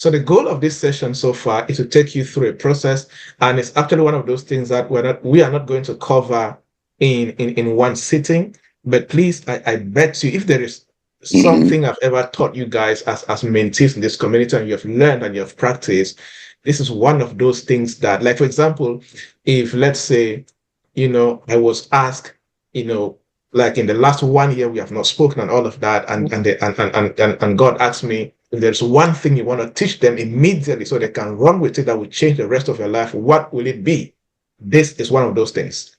So the goal of this session so far is to take you through a process, and it's actually one of those things that we are not going to cover in one sitting. But please, I bet you, if there is Mhm. something I've ever taught you guys as mentees in this community, and you have learned and you have practiced, this is one of those things that, like for example, if let's say, I was asked, you know, like in the last 1 year we have not spoken and all of that, and God asked me if there's one thing you want to teach them immediately so they can run with it that will change the rest of your life, what will it be? This is one of those things.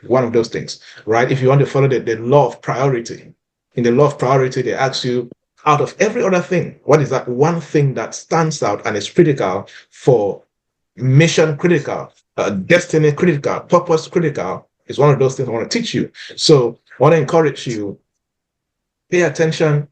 One of those things, right? If you want to follow the law of priority, in the law of priority, they ask you, out of every other thing, what is that one thing that stands out and is critical for mission critical, destiny critical, purpose critical? Is one of those things I want to teach you. So I want to encourage you, pay attention,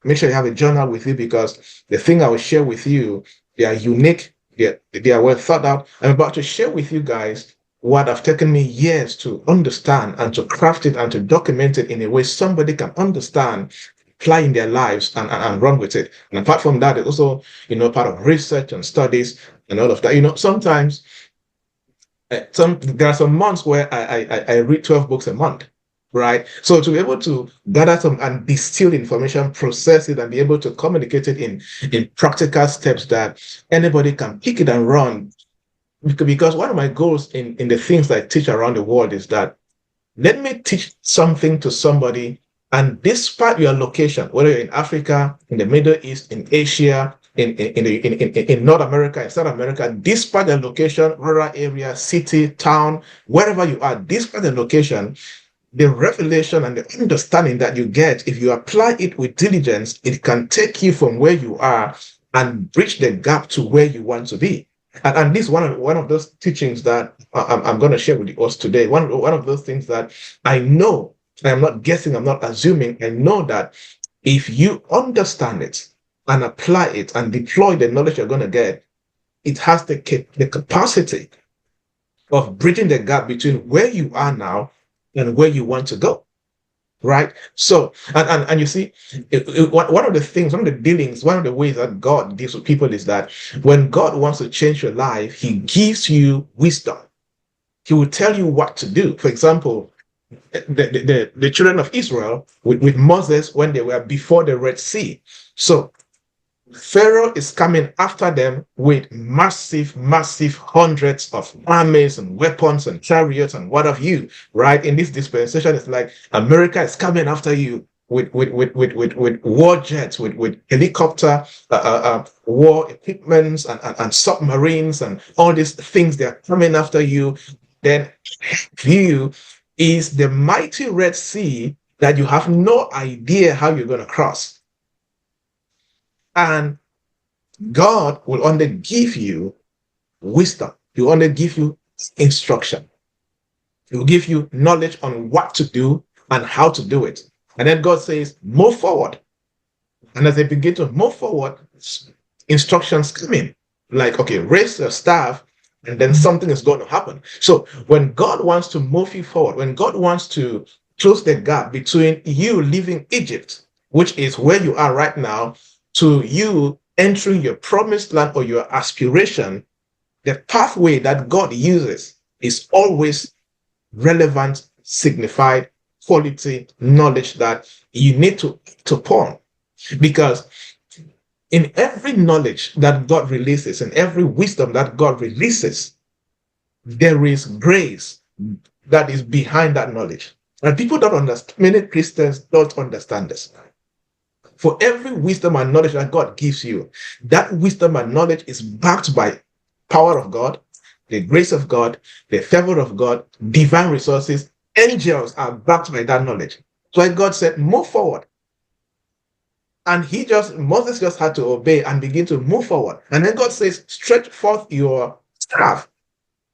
make sure you have a journal with you, because the thing I will share with you, they are unique, they are well thought out. I'm about to share with you guys what have taken me years to understand and to craft it and to document it in a way somebody can understand, apply in their lives, and run with it. And apart from that, it's also, part of research and studies and all of that. Sometimes there are some months where I read 12 books a month, right? So to be able to gather some and distill information, process it, and be able to communicate it in practical steps that anybody can pick it and run. Because one of my goals in the things I teach around the world is that, let me teach something to somebody, and despite your location, whether you're in Africa, in the Middle East, in Asia, in North America, in South America, despite the location, rural area, city, town, wherever you are, despite the location, the revelation and the understanding that you get, if you apply it with diligence, it can take you from where you are and bridge the gap to where you want to be. And this is one of those teachings that I'm going to share with us today. One of those things that I know, I'm not guessing, I'm not assuming, I know that if you understand it and apply it and deploy the knowledge you're going to get, it has the capacity of bridging the gap between where you are now and where you want to go. Right. So, and you see, one of the things, one of the dealings, one of the ways that God deals with people is that when God wants to change your life, he gives you wisdom. He will tell you what to do. For example, the children of Israel with Moses when they were before the Red Sea. So Pharaoh is coming after them with massive, massive hundreds of armies and weapons and chariots and what have you, right? In this dispensation, it's like America is coming after you with war jets, with helicopter, war equipments and submarines and all these things. They're coming after you. Then view is the mighty Red Sea that you have no idea how you're going to cross. And God will only give you wisdom. He will only give you instruction. He will give you knowledge on what to do and how to do it. And then God says, move forward. And as they begin to move forward, instructions come in. Like, okay, raise your staff, and then something is going to happen. So when God wants to move you forward, when God wants to close the gap between you leaving Egypt, which is where you are right now, to you entering your promised land or your aspiration, the pathway that God uses is always relevant, signified, quality knowledge that you need to upon. Because in every knowledge that God releases, in every wisdom that God releases, there is grace that is behind that knowledge. And people don't understand, many Christians don't understand this. For every wisdom and knowledge that God gives you, that wisdom and knowledge is backed by power of God, the grace of God, the favor of God, divine resources. Angels are backed by that knowledge. So God said, move forward. And Moses just had to obey and begin to move forward. And then God says, stretch forth your staff.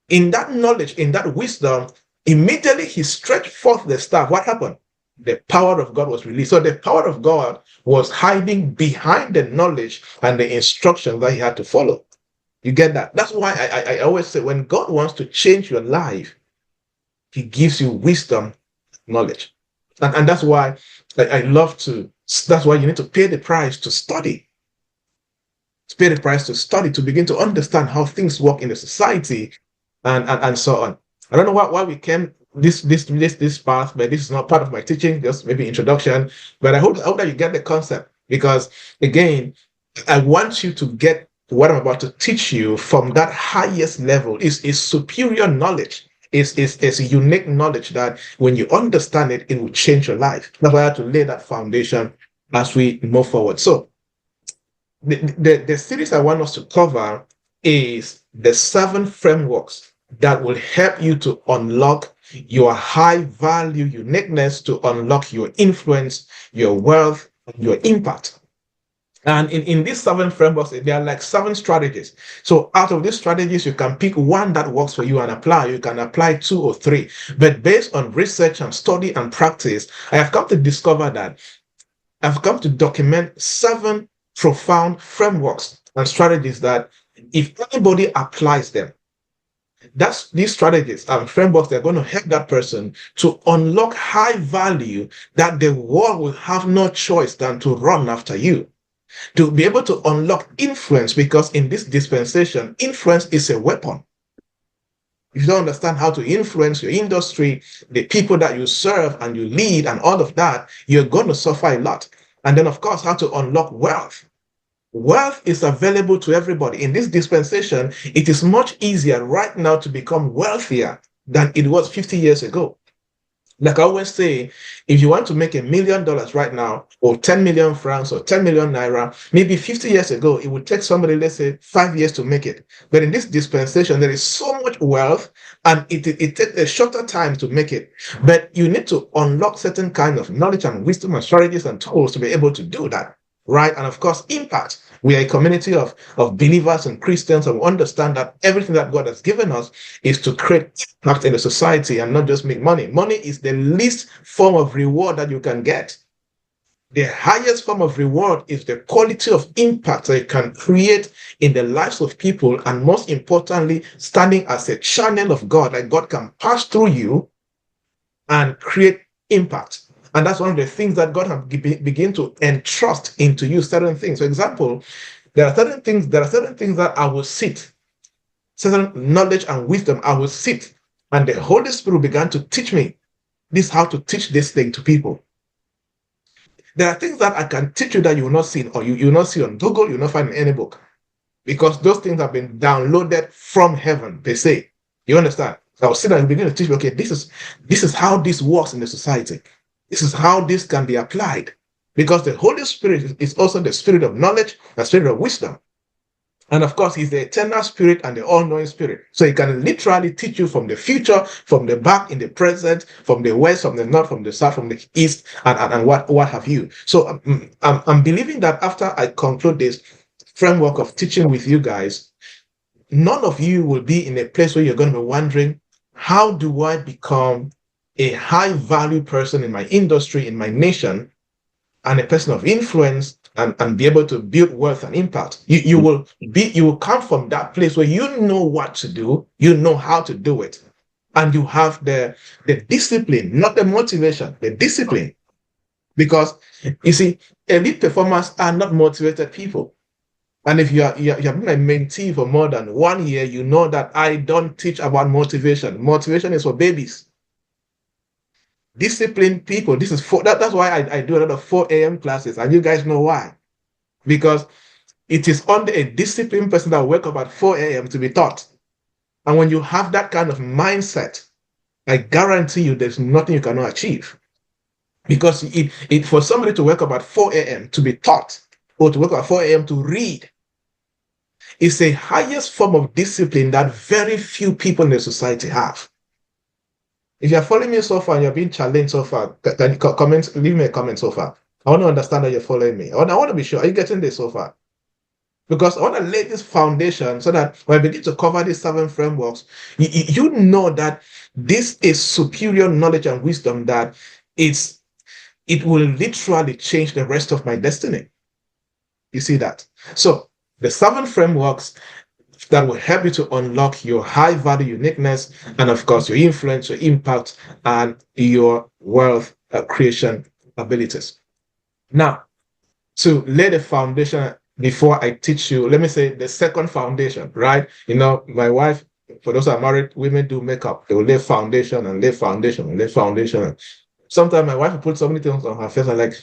In that knowledge, in that wisdom, immediately he stretched forth the staff. What happened? The power of God was released. So the power of God was hiding behind the knowledge and the instruction that he had to follow. You get that? That's why I always say, when God wants to change your life, he gives you wisdom, knowledge. And that's why that's why you need to pay the price to study. pay the price to study, to begin to understand how things work in the society, and so on. I don't know why we came this path, but this is not part of my teaching, just maybe introduction. But I hope that you get the concept, because again, I want you to get what I'm about to teach you from that highest level. Is superior knowledge. Is a unique knowledge that when you understand it, it will change your life. That's why I have to lay that foundation as we move forward. So the series I want us to cover is the 7 frameworks that will help you to unlock your high value uniqueness, to unlock your influence, your wealth, your impact. And in these 7 frameworks, there are like 7 strategies. So out of these strategies, you can pick one that works for you and apply. You can apply 2 or 3. But based on research and study and practice, I have come to discover that I've come to document 7 profound frameworks and strategies that if anybody applies them, that's these strategies and frameworks, they're going to help that person to unlock high value that the world will have no choice than to run after you. To be able to unlock influence, because in this dispensation, influence is a weapon. If you don't understand how to influence your industry, the people that you serve and you lead and all of that, you're going to suffer a lot. And then, of course, how to unlock wealth. Wealth is available to everybody. In this dispensation, it is much easier right now to become wealthier than it was 50 years ago. Like I always say, if you want to make $1 million right now, or 10 million francs, or 10 million naira, maybe 50 years ago, it would take somebody, let's say, 5 years to make it. But in this dispensation, there is so much wealth, and it takes a shorter time to make it. But you need to unlock certain kind of knowledge and wisdom and strategies and tools to be able to do that, right? And of course, impact. We are a community of believers and Christians, and we understand that everything that God has given us is to create impact in the society and not just make money. Money is the least form of reward that you can get. The highest form of reward is the quality of impact that you can create in the lives of people, and most importantly, standing as a channel of God, that God can pass through you and create impact. And that's one of the things that God has begin to entrust into you, certain things. For example, there are certain things that I will sit, certain knowledge and wisdom I will sit, and the Holy Spirit began to teach me this, how to teach this thing to people. There are things that I can teach you that you will not see, or you will not see on Google, you will not find in any book, because those things have been downloaded from heaven, per se. You understand? So I will sit and begin to teach you, okay, this is how this works in the society. This is how this can be applied, because the Holy Spirit is also the spirit of knowledge, the spirit of wisdom. And of course, he's the eternal spirit and the all-knowing spirit. So he can literally teach you from the future, from the back, in the present, from the west, from the north, from the south, from the east, and what have you. So I'm believing that after I conclude this framework of teaching with you guys, none of you will be in a place where you're going to be wondering, how do I become a high value person in my industry, in my nation, and a person of influence, and be able to build wealth and impact. You will come from that place where you know what to do, you know how to do it, and you have the discipline, not the motivation, the discipline. Because you see, elite performers are not motivated people. And if you have been a mentee for more than 1 year, you know that I don't teach about motivation. Motivation is for babies. Disciplined people, that's why I do a lot of 4 a.m. classes, and you guys know why. Because it is only a disciplined person that will wake up at 4 a.m. to be taught. And when you have that kind of mindset, I guarantee you there's nothing you cannot achieve. Because it for somebody to wake up at 4 a.m. to be taught, or to wake up at 4 a.m. to read, is the highest form of discipline that very few people in the society have. If you're following me so far and you're being challenged so far, can you comment, leave me a comment so far. I want to understand that you're following me. I want to be sure. Are you getting this so far? Because I want to lay this foundation so that when I begin to cover these 7 frameworks, you know that this is superior knowledge and wisdom that it will literally change the rest of my destiny. You see that? So the 7 frameworks that will help you to unlock your high value uniqueness, and of course your influence, your impact, and your wealth creation abilities. Now, to lay the foundation before I teach you, let me say the second foundation, right? My wife, for those who are married, women do makeup. They will lay foundation and lay foundation and lay foundation. Sometimes my wife will put so many things on her face. I'm like,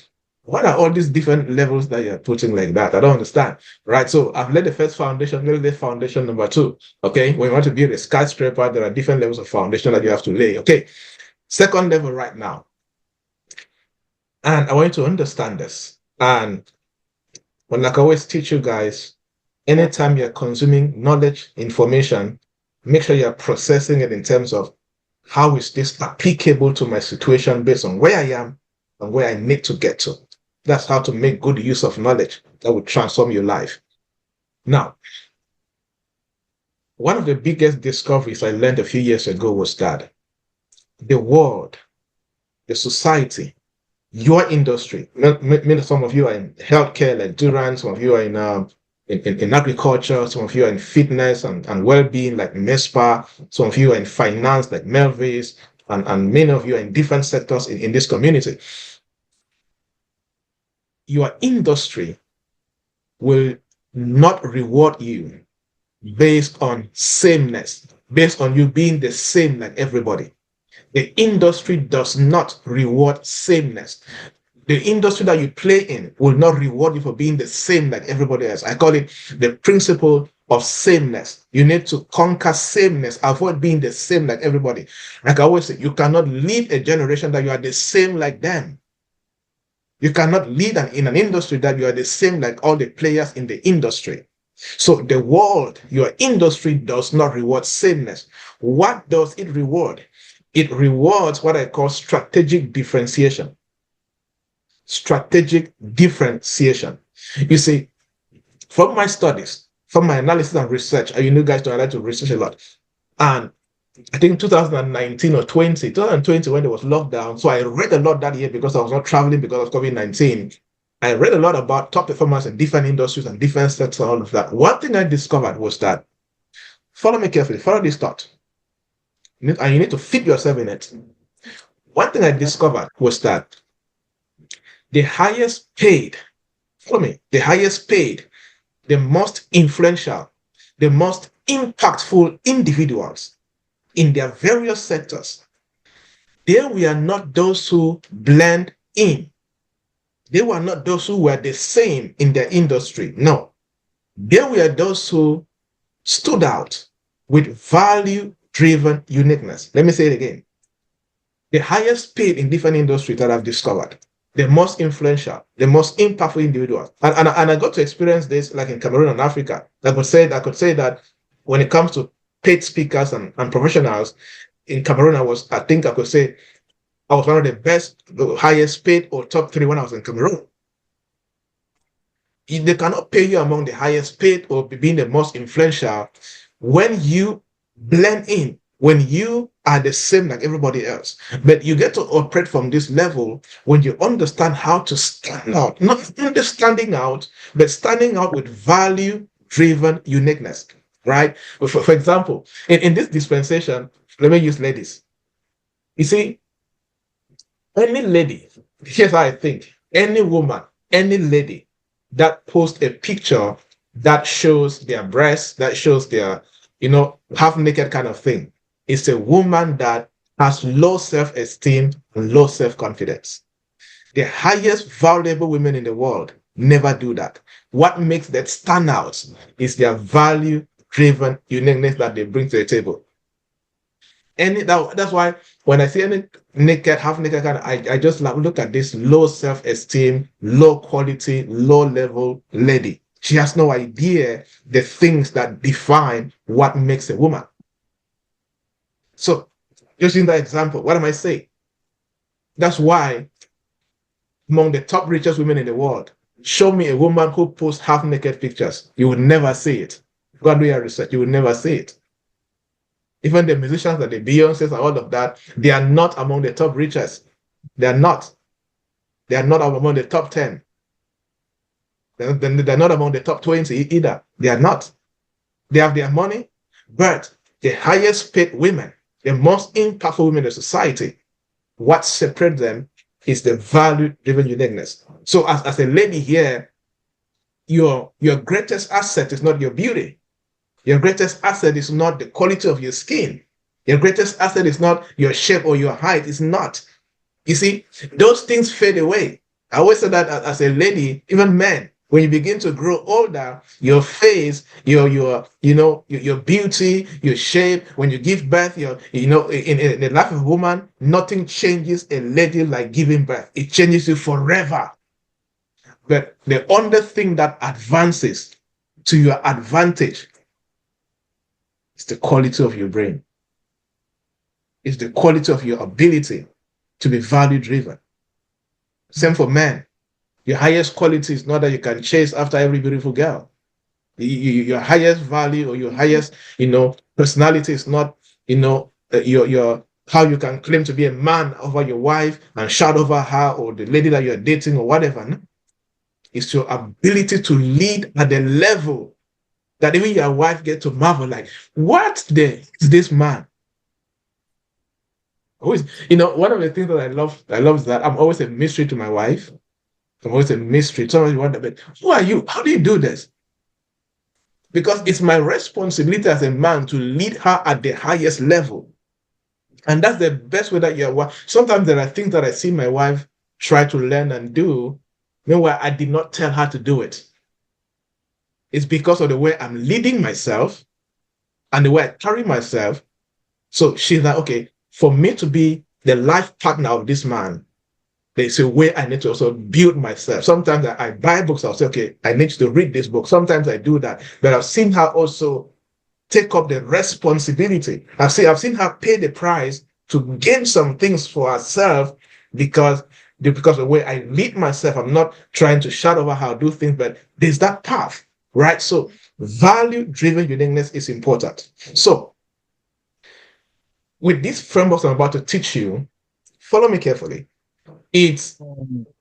what are all these different levels that you're putting like that? I don't understand, right? So I've laid the first foundation, let the foundation number two. Okay, when you want to build a skyscraper, there are different levels of foundation that you have to lay. Okay, second level right now. And I want you to understand this. And when, like I always teach you guys, anytime you're consuming knowledge, information, make sure you're processing it in terms of how is this applicable to my situation based on where I am and where I need to get to. That's how to make good use of knowledge that will transform your life. Now, one of the biggest discoveries I learned a few years ago was that the world, the society, your industry, maybe some of you are in healthcare, like Duran, some of you are in agriculture, some of you are in fitness and well-being, like MESPA, some of you are in finance, like Melvis, and many of you are in different sectors in this community. Your industry will not reward you based on sameness, based on you being the same like everybody. The industry does not reward sameness. The industry that you play in will not reward you for being the same like everybody else. I call it the principle of sameness. You need to conquer sameness, avoid being the same like everybody. Like I always say, you cannot lead a generation that you are the same like them. You cannot lead in an industry that you are the same like all the players in the industry. So the world, your industry does not reward sameness. What does it reward? It rewards what I call strategic differentiation. Strategic differentiation. You see, from my studies, from my analysis and research, and you know guys, I like to research a lot. And I think 2019 or 2020 when there was lockdown. So I read a lot that year because I was not traveling because of COVID-19. I read a lot about top performance in different industries and different sectors and all of that. One thing I discovered was that, follow me carefully, follow this thought. And you need to fit yourself in it. One thing I discovered was that the highest paid, follow me, the highest paid, the most influential, the most impactful individuals in their various sectors, they were not those who blend in. They were not those who were the same in their industry. No. They were those who stood out with value-driven uniqueness. Let me say it again. The highest paid in different industries that I've discovered, the most influential, the most impactful individuals. And I got to experience this like in Cameroon and Africa. I could say that when it comes to paid speakers and professionals, in Cameroon, I think I could say I was one of the best, the highest paid or top three when I was in Cameroon. They cannot pay you among the highest paid or being the most influential when you blend in, when you are the same like everybody else. But you get to operate from this level when you understand how to stand out, not only standing out, but standing out with value-driven uniqueness, right? For example, in this dispensation, let me use ladies. You see, any lady, here's how I think, any woman, any lady that posts a picture that shows their breasts, that shows their, half naked kind of thing, is a woman that has low self-esteem and low self-confidence. The highest valuable women in the world never do that. What makes them stand out is their value-driven uniqueness that they bring to the table. That's why when I see any naked, half naked kind, I just look at this low self-esteem, low quality, low level lady. She has no idea the things that define what makes a woman. So, just in that example, what am I saying? That's why among the top richest women in the world, show me a woman who posts half naked pictures. You would never see it. Go and do your research. You will never see it. Even the musicians like the Beyoncés and all of that, they are not among the top richest. They are not. They are not among the top 10. They're not among the top 20 either. They are not. They have their money, but the highest paid women, the most impactful women in society, what separates them is the value-driven uniqueness. So as a lady here, your greatest asset is not your beauty. Your greatest asset is not the quality of your skin. Your greatest asset is not your shape or your height. It's not. You see, those things fade away. I always say that as a lady, even men, when you begin to grow older, your face, your beauty, your shape, when you give birth, in the life of a woman, nothing changes a lady like giving birth. It changes you forever. But the only thing that advances to your advantage is the quality of your brain. It's the quality of your ability to be value driven. Same for men. Your highest quality is not that you can chase after every beautiful girl. Your highest value or your highest, personality is not, your how you can claim to be a man over your wife and shout over her or the lady that you're dating or whatever. No? It's your ability to lead at the level that even your wife get to marvel, like, what is this man? Always, one of the things that I love is that I'm always a mystery to my wife. I'm always a mystery. Somebody wonder, but who are you? How do you do this? Because it's my responsibility as a man to lead her at the highest level. And that's the best way that you're. Sometimes there are things that I see my wife try to learn and do, meanwhile, I did not tell her to do it. It's because of the way I'm leading myself and the way I carry myself. So she's like, okay, for me to be the life partner of this man, there's a way I need to also build myself. Sometimes I buy books, I'll say, okay, I need to read this book. Sometimes I do that. But I've seen her also take up the responsibility. I've seen her pay the price to gain some things for herself because of the way I lead myself. I'm not trying to shout over how I do things, but there's that path, right? So value-driven uniqueness is important. So with these frameworks I'm about to teach you, follow me carefully. It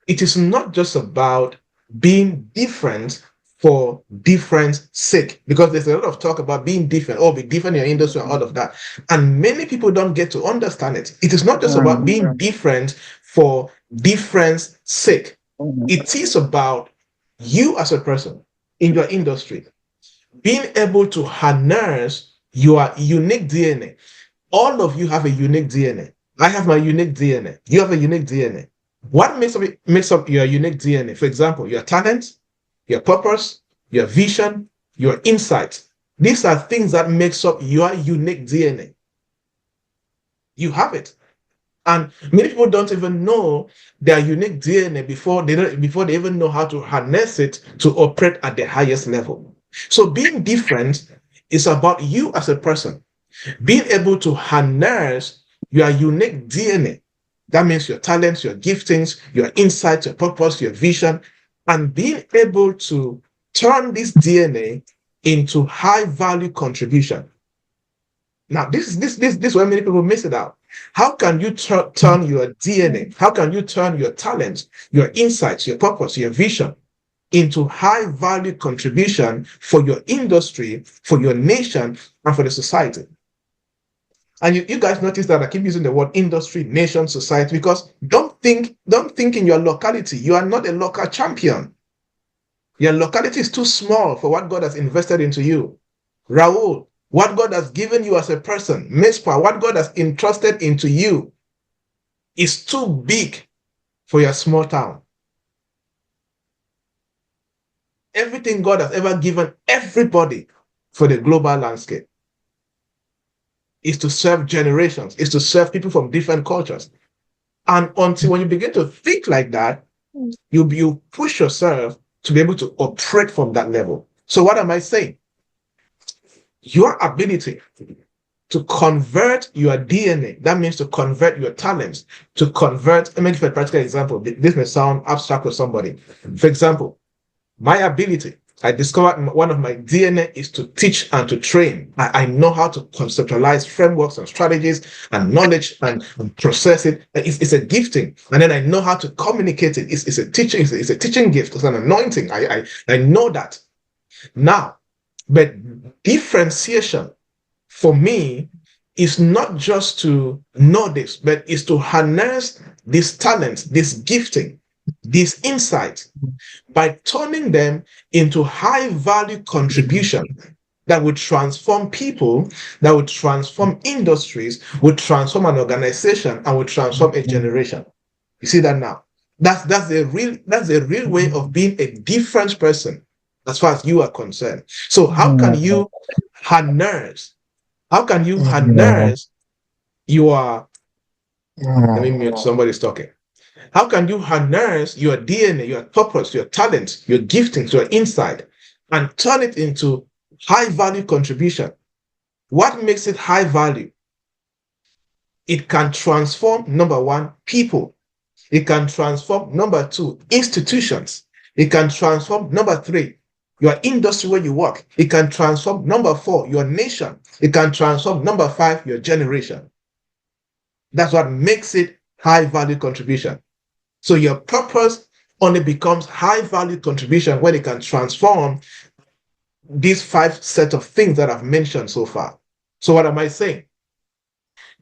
is not just about being different for difference sake, because there's a lot of talk about being different or be different in your industry and all of that. And many people don't get to understand it. It is not just about being different for difference sake. It is about you as a person in your industry being able to harness your unique DNA. All of you have a unique DNA. I have my unique DNA. You have a unique DNA. What makes up your unique DNA? For example, your talent, your purpose, your vision, your insight. These are things that makes up your unique DNA. You have it. And many people don't even know their unique DNA before they even know how to harness it to operate at the highest level. So being different is about you as a person being able to harness your unique DNA. That means your talents, your giftings, your insights, your purpose, your vision, and being able to turn this DNA into high value contribution. Now, this is where many people miss it out. How can you turn your DNA? How can you turn your talents, your insights, your purpose, your vision into high value contribution for your industry, for your nation, and for the society? And you guys notice that I keep using the word industry, nation, society, because don't think in your locality. You are not a local champion. Your locality is too small for what God has invested into you. Raul, what God has given you as a person, Mespa, what God has entrusted into you is too big for your small town. Everything God has ever given everybody for the global landscape is to serve generations, is to serve people from different cultures. And until when you begin to think like that, you push yourself to be able to operate from that level. So what am I saying? Your ability to convert your DNA, that means to convert your talents, to convert, let me give a practical example. This may sound abstract to somebody. For example, my ability, I discovered one of my DNA is to teach and to train. I know how to conceptualize frameworks and strategies and knowledge and process it. It's a gifting. And then I know how to communicate it. It's a teaching, it's a teaching gift. It's an anointing. I know that. Now, but differentiation for me is not just to know this, but is to harness this talent, this gifting, these insights by turning them into high value contribution that would transform people, that would transform industries, would transform an organization, and would transform a generation. You see that now? That's a real way of being a different person as far as you are concerned. So harness how can you harness your let me mute, somebody's talking. How can you harness your DNA, your purpose, your talent, your giftings, your insight, and turn it into high value contribution? What makes it high value? It can transform, number one, people. It can transform, number two, institutions. It can transform, number three, your industry where you work. It can transform, number four, your nation. It can transform, number five, your generation. That's what makes it high value contribution. So your purpose only becomes high value contribution when it can transform these five set of things that I've mentioned so far. So what am I saying?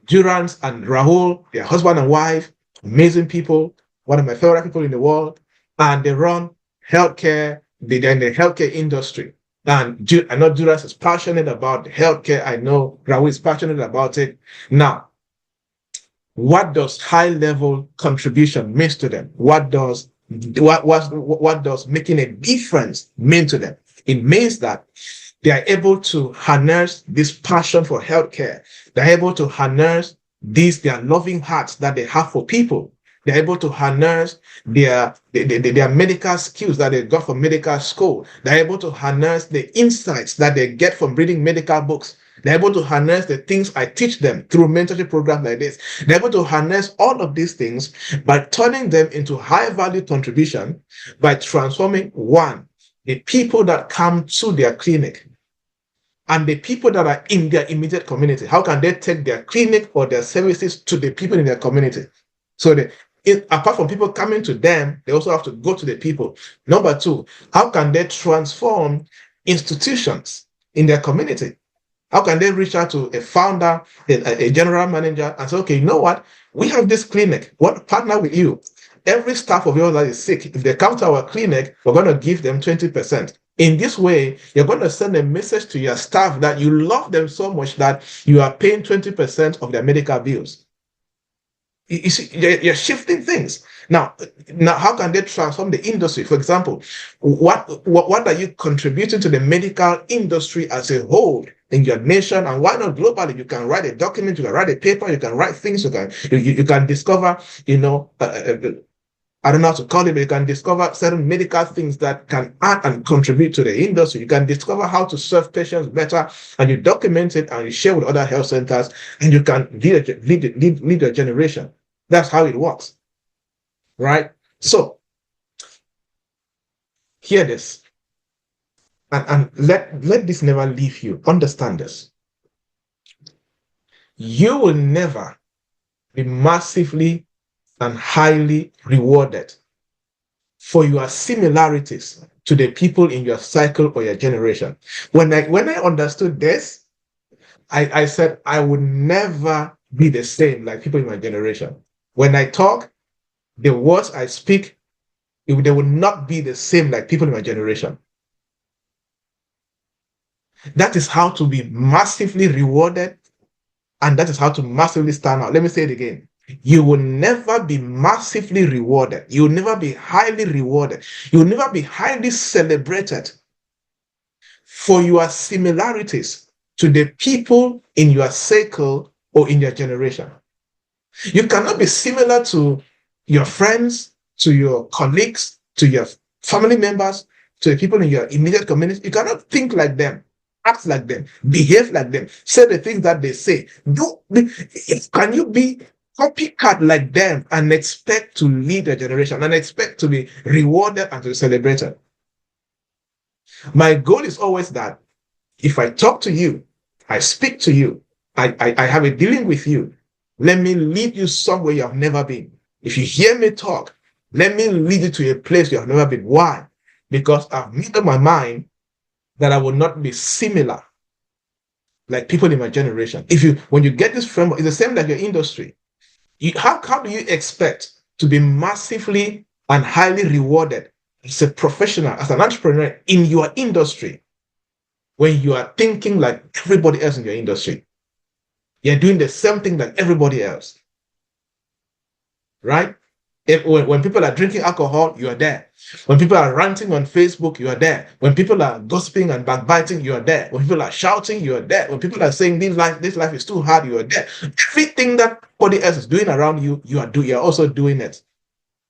Durance and Rahul, they're husband and wife, amazing people, one of my favorite people in the world, and they run healthcare, they're in the healthcare industry. And I know Durance is passionate about healthcare. I know Rahul is passionate about it. Now, what does high level contribution mean to them? What does making a difference mean to them? It means that they are able to harness this passion for healthcare. They're able to harness their loving hearts that they have for people. They're able to harness their medical skills that they got from medical school. They're able to harness the insights that they get from reading medical books. They're able to harness the things I teach them through mentorship programs like this. They're able to harness all of these things by turning them into high value contribution, by transforming one, the people that come to their clinic and the people that are in their immediate community. How can they take their clinic or their services to the people in their community? So apart from people coming to them, they also have to go to the people. Number two, how can they transform institutions in their community? How can they reach out to a founder, a general manager, and say, okay, you know what? We have this clinic. What partner with you? Every staff of yours that is sick, if they come to our clinic, we're going to give them 20%. In this way, you're going to send a message to your staff that you love them so much that you are paying 20% of their medical bills. You see, you're shifting things. Now, how can they transform the industry? For example, what are you contributing to the medical industry as a whole in your nation, and why not globally? You can write a document, you can write a paper, you can write things, you can discover, I don't know how to call it, but you can discover certain medical things that can add and contribute to the industry. You can discover how to serve patients better, and you document it and you share with other health centers, and you can lead a generation. That's how it works, right? So, hear this, and let this never leave you. Understand this. You will never be massively and highly rewarded for your similarities to the people in your cycle or your generation. When I understood this, I said I would never be the same like people in my generation. When I talk, the words I speak, they would not be the same like people in my generation. That is how to be massively rewarded, and that is how to massively stand out. Let me say it again. You will never be massively rewarded. You will never be highly rewarded. You will never be highly celebrated for your similarities to the people in your circle or in your generation. You cannot be similar to your friends, to your colleagues, to your family members, to the people in your immediate community. You cannot think like them, act like them, behave like them, say the things that they say. Can you be copycat like them and expect to lead a generation and expect to be rewarded and to be celebrated? My goal is always that if I talk to you, I speak to you, I have a dealing with you, let me lead you somewhere you have never been. If you hear me talk, let me lead you to a place you have never been. Why? Because I've made up my mind that I will not be similar like people in my generation. When you get this framework, it's the same like your industry. How do you expect to be massively and highly rewarded as a professional, as an entrepreneur in your industry, when you are thinking like everybody else in your industry. You're doing the same thing like everybody else, right? When people are drinking alcohol, you are there. When people are ranting on Facebook, you are there. When people are gossiping and backbiting, you are there. When people are shouting, you are there. When people are saying this life is too hard, you are there. Everything that somebody else is doing around you, you're also doing it.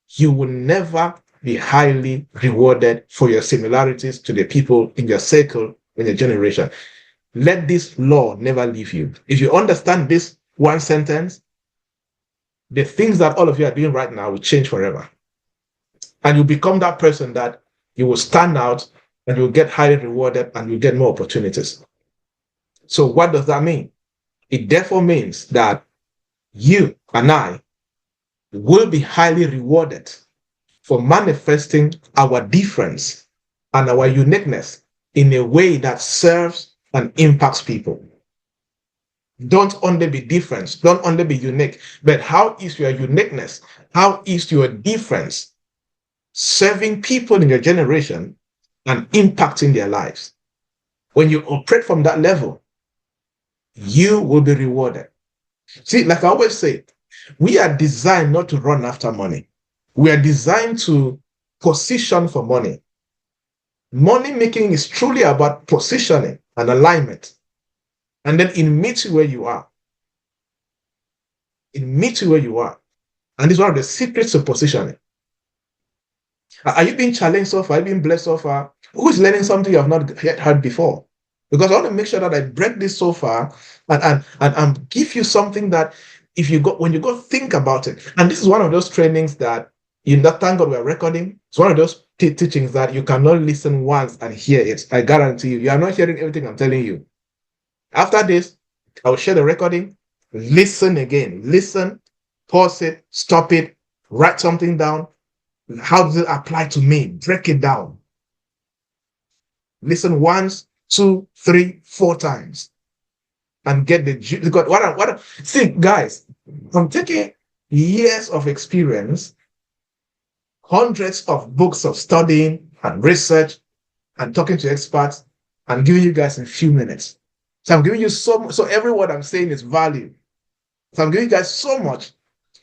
You will never be highly rewarded for your similarities to the people in your circle, in your generation. Let this law never leave you. If you understand this one sentence, the things that all of you are doing right now will change forever. And you become that person that you will stand out and you'll get highly rewarded and you'll get more opportunities. So what does that mean? It therefore means that you and I will be highly rewarded for manifesting our difference and our uniqueness in a way that serves and impacts people. Don't only be different, don't only be unique, but how is your uniqueness? How is your difference serving people in your generation and impacting their lives? When you operate from that level, you will be rewarded. See, like I always say, we are designed not to run after money. We are designed to position for money. Money making is truly about positioning and alignment. And then it meets you where you are. It meets you where you are. And this is one of the secrets of positioning. Are you being challenged so far? Are you being blessed so far? Who is learning something you have not yet heard before? Because I want to make sure that I break this so far and give you something that when you go think about it. And this is one of those trainings that thank God we're recording. It's one of those teachings that you cannot listen once and hear it. I guarantee you are not hearing everything I'm telling you. After this, I will share the recording. Listen again. Listen, pause it, stop it, write something down. How does it apply to me? Break it down. Listen once, 2, 3, 4 times. And get the see, guys, I'm taking years of experience, hundreds of books of studying and research and talking to experts and giving you guys in a few minutes. So I'm giving you so every word I'm saying is value. So I'm giving you guys so much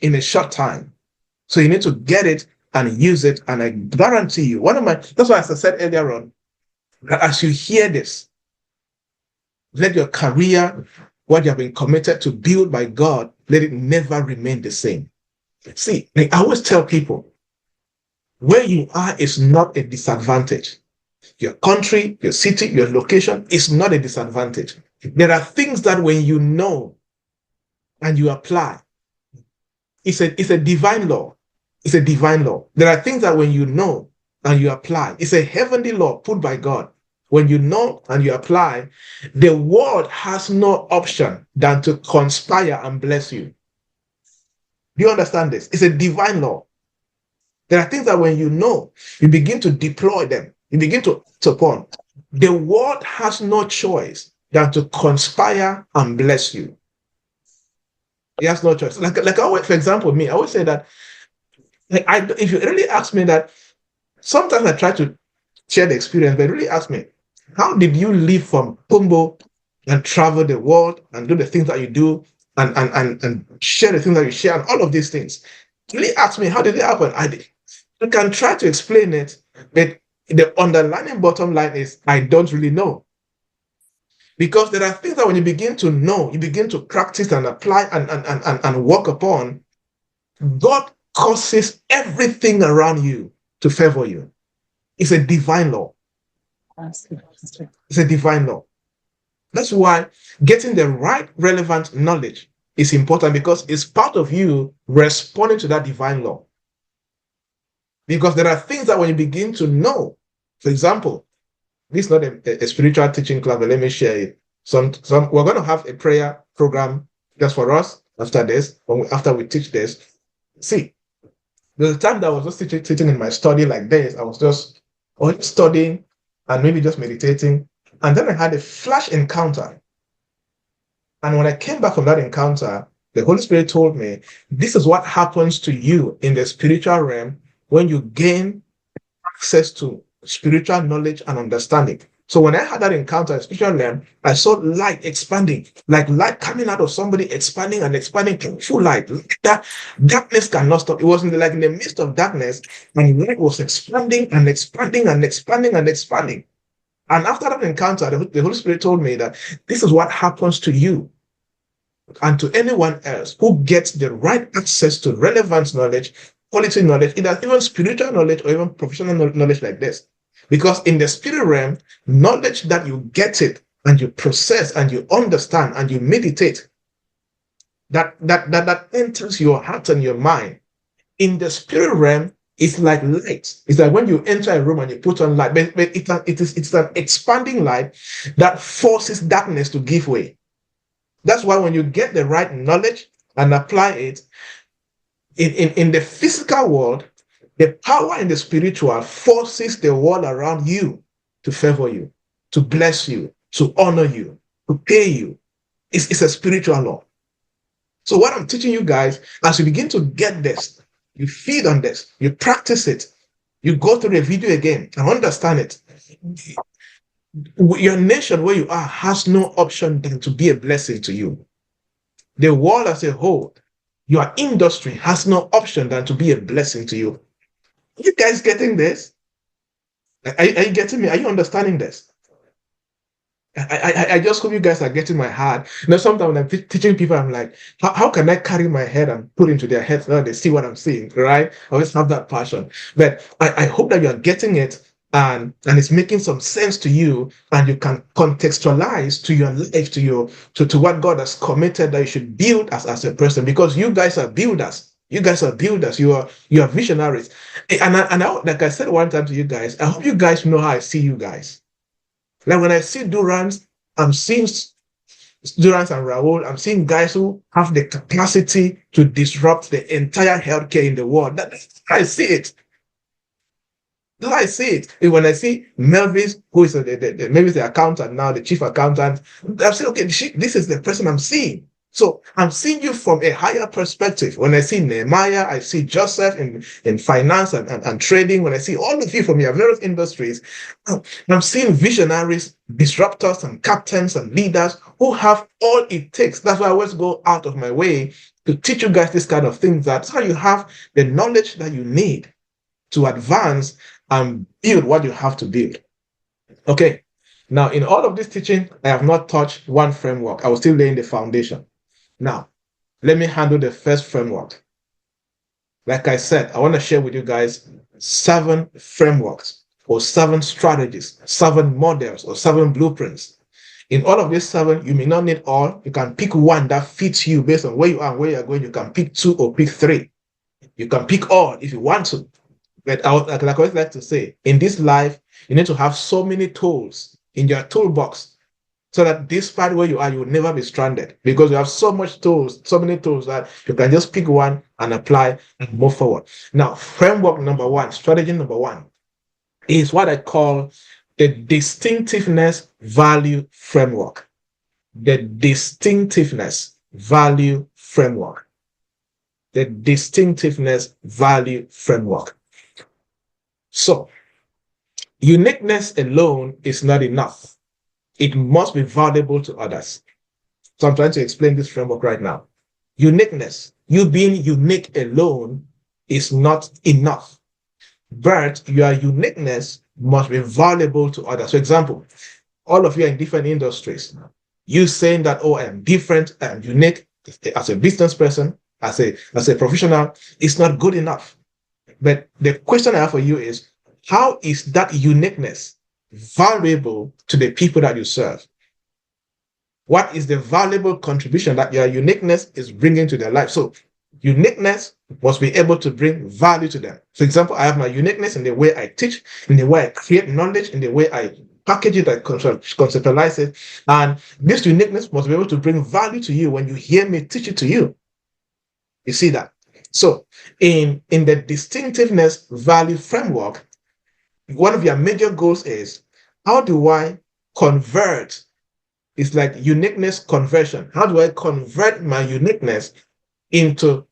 in a short time. So you need to get it and use it. And I guarantee you, that's why, as I said earlier on, that as you hear this, let your career, what you have been committed to build by God, let it never remain the same. See, I always tell people, where you are is not a disadvantage. Your country, your city, your location is not a disadvantage. There are things that when you know and you apply, it's a divine law. It's a divine law. There are things that when you know and you apply, it's a heavenly law put by God. When you know and you apply, the world has no option than to conspire and bless you. Do you understand this? It's a divine law. There are things that when you know, you begin to deploy them. You begin to act upon. The world has no choice than to conspire and bless you. It has no choice. Like I always, for example, me, I always say that, if you really ask me that, sometimes I try to share the experience, but really ask me, how did you live from Kumbo and travel the world and do the things that you do and share the things that you share and all of these things? Really ask me, how did it happen? I can try to explain it, but the underlying bottom line is I don't really know. Because there are things that when you begin to know, you begin to practice and apply and work upon, God causes everything around you to favor you. It's a divine law. It's a divine law. That's why getting the right relevant knowledge is important, because it's part of you responding to that divine law. Because there are things that when you begin to know, for example, this is not a spiritual teaching club, but let me share it. We're going to have a prayer program just for us after this, after we teach this. See, there's a time that I was just sitting in my study like this. I was just studying and maybe just meditating. And then I had a flash encounter. And when I came back from that encounter, the Holy Spirit told me, this is what happens to you in the spiritual realm when you gain access to spiritual knowledge and understanding. So when I had that encounter in spiritual realm, I saw light expanding, like light coming out of somebody, expanding and expanding, full light. That darkness cannot stop. It wasn't like in the midst of darkness, and light was expanding and expanding and expanding and expanding. And after that encounter, the Holy Spirit told me that this is what happens to you and to anyone else who gets the right access to relevant knowledge, quality knowledge, either even spiritual knowledge or even professional knowledge like this. Because in the spirit realm, knowledge that you get it and you process and you understand and you meditate, that enters your heart and your mind. In the spirit realm, it's like light. It's like when you enter a room and you put on light, but it's an expanding light that forces darkness to give way. That's why when you get the right knowledge and apply it in the physical world, the power in the spiritual forces the world around you to favor you, to bless you, to honor you, to pay you. It's a spiritual law. So what I'm teaching you guys, as you begin to get this, you feed on this, you practice it, you go through the video again and understand it. Your nation where you are has no option than to be a blessing to you. The world as a whole, your industry has no option than to be a blessing to you. Are you guys getting this? Are you getting me? Are you understanding this? I just hope you guys are getting my heart. Sometimes when I'm teaching people, I'm like, how can I carry my head and put into their heads so they see what I'm seeing, right? I always have that passion. But I hope that you're getting it and it's making some sense to you and you can contextualize to your life, to what God has committed that you should build as a person, because you guys are builders. You guys are builders. You are visionaries. And like I said one time to you guys, I hope you guys know how I see you guys. Like when I see Durance, I'm seeing Durance and Raul, I'm seeing guys who have the capacity to disrupt the entire healthcare in the world. I see it. I see it. And when I see Melvis, who is maybe the accountant now, the chief accountant, I'm saying, okay, this is the person I'm seeing. So I'm seeing you from a higher perspective. When I see Nehemiah, I see Joseph in finance and trading. When I see all of you from your various industries, I'm seeing visionaries, disruptors and captains and leaders who have all it takes. That's why I always go out of my way to teach you guys this kind of things. That's how you have the knowledge that you need to advance and build what you have to build. Okay. Now, in all of this teaching, I have not touched one framework. I was still laying the foundation. Now, let me handle the first framework. Like I said, I want to share with you guys 7 frameworks or 7 strategies, 7 models or 7 blueprints. In all of these 7, you may not need all. You can pick one that fits you based on where you are and where you're going. You can pick 2 or pick 3. You can pick all if you want to. But like I always like to say, in this life, you need to have so many tools in your toolbox so that despite where you are, you will never be stranded, because you have so many tools that you can just pick one and apply and move forward. Now, framework number 1, strategy number 1 is what I call the distinctiveness value framework. The distinctiveness value framework. The distinctiveness value framework. So, uniqueness alone is not enough. It must be valuable to others. So I'm trying to explain this framework right now. Uniqueness, you being unique alone is not enough. But your uniqueness must be valuable to others. For example, all of you are in different industries. You saying that, oh, I am different, I am unique as a business person, as a professional, is not good enough. But the question I have for you is, how is that uniqueness valuable to the people that you serve? What is the valuable contribution that your uniqueness is bringing to their life? So uniqueness must be able to bring value to them. For example, I have my uniqueness in the way I teach, in the way I create knowledge, in the way I package it, I conceptualize it. And this uniqueness must be able to bring value to you when you hear me teach it to you. You see that? So in the distinctiveness value framework, one of your major goals is, how do I convert? It's like uniqueness conversion. How do I convert my uniqueness into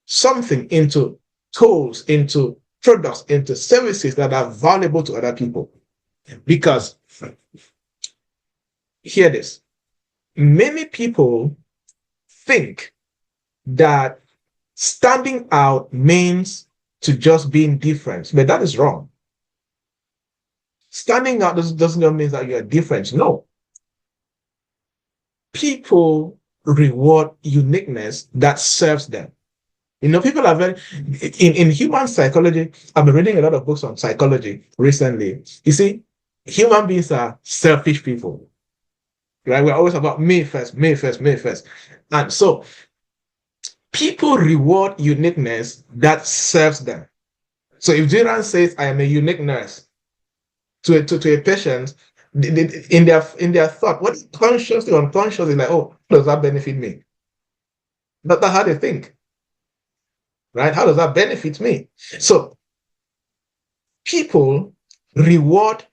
something, into tools, into products, into services that are valuable to other people. Because, hear this, many people think that standing out means to just being different, but that is wrong. Standing out doesn't mean that you're different. No. People reward uniqueness that serves them. People are very, in human psychology, I've been reading a lot of books on psychology recently. You see, human beings are selfish people, right? We're always about me first, me first, me first. And so people reward uniqueness that serves them. So if Jiran says, I am a unique nurse to a patient, in their thought, what consciously or unconsciously, like, oh, how does that benefit me? That's how they think, right? How does that benefit me? So people reward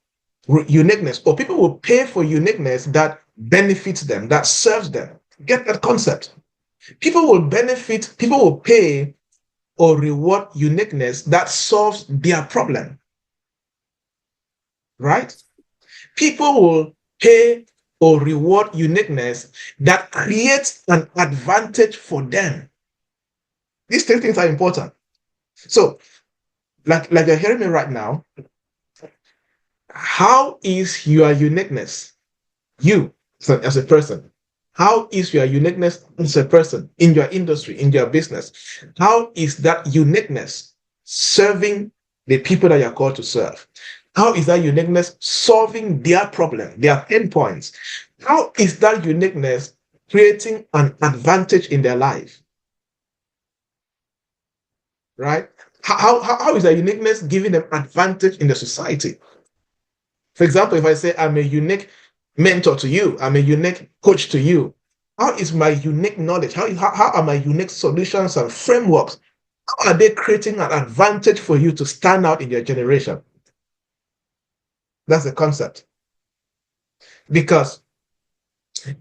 uniqueness, or people will pay for uniqueness that benefits them, that serves them. Get that concept. People will pay or reward uniqueness that solves their problem, right? People will pay or reward uniqueness that creates an advantage for them. These three things are important. So, like you're hearing me right now, how is your uniqueness, you as a person, how is your uniqueness as a person in your industry, in your business? How is that uniqueness serving the people that you're called to serve? How is that uniqueness solving their problem, their pain points? How is that uniqueness creating an advantage in their life? Right? How is that uniqueness giving them advantage in the society? For example, if I say I'm a unique mentor to you, I'm a unique coach to you, how is my unique knowledge, how are my unique solutions and frameworks, how are they creating an advantage for you to stand out in your generation? That's the concept. Because,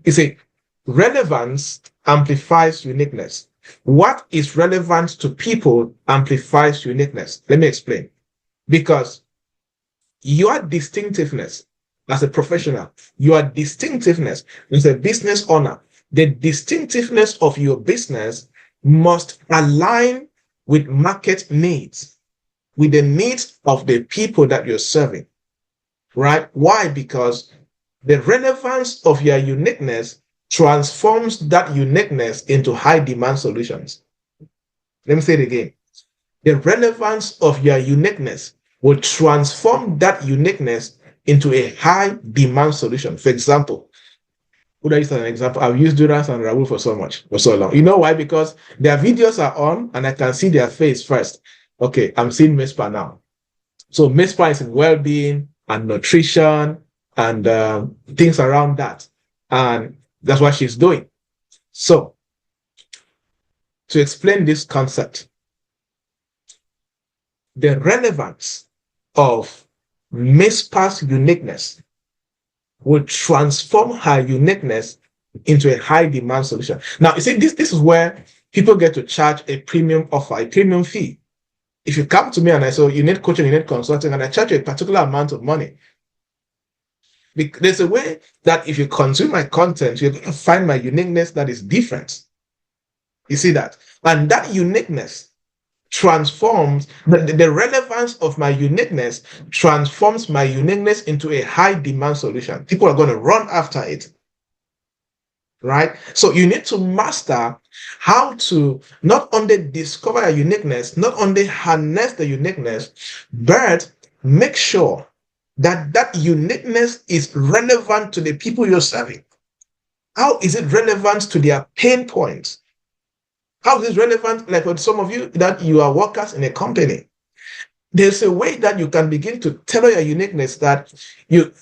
you see, relevance amplifies uniqueness. What is relevant to people amplifies uniqueness. Let me explain. Because your distinctiveness as a professional, your distinctiveness as a business owner, the distinctiveness of your business must align with market needs, with the needs of the people that you're serving, right? Why? Because the relevance of your uniqueness transforms that uniqueness into high demand solutions. Let me say it again. The relevance of your uniqueness will transform that uniqueness into a high demand solution. For example, would I use an example? I've used Duras and Raul for so long. You know why? Because their videos are on and I can see their face first. Okay, I'm seeing Mespa now. So Mespa is in well-being and nutrition and things around that. And that's what she's doing. So, to explain this concept, the relevance of Mespa's uniqueness will transform her uniqueness into a high demand solution. Now, you see, this is where people get to charge a premium offer, a premium fee. If you come to me and I say, you need coaching, you need consulting, and I charge you a particular amount of money, there's a way that if you consume my content, you're going to find my uniqueness that is different. You see that? And that uniqueness transforms, the relevance of my uniqueness transforms my uniqueness into a high demand solution. People are going to run after it. Right? So you need to master how to not only discover your uniqueness, not only harness the uniqueness, but make sure that that uniqueness is relevant to the people you're serving. How is it relevant to their pain points? How is it relevant, like with some of you, that you are workers in a company? There's a way that you can begin to tailor your uniqueness that you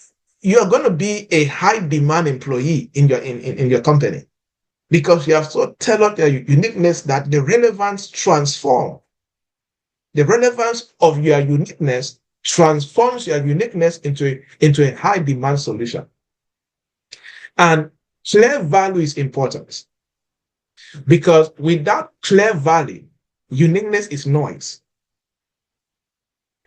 are going to be a high demand employee in your company because you have so tailored your uniqueness that the relevance transform. The relevance of your uniqueness transforms your uniqueness into a high demand solution. And clear value is important because without clear value, uniqueness is noise.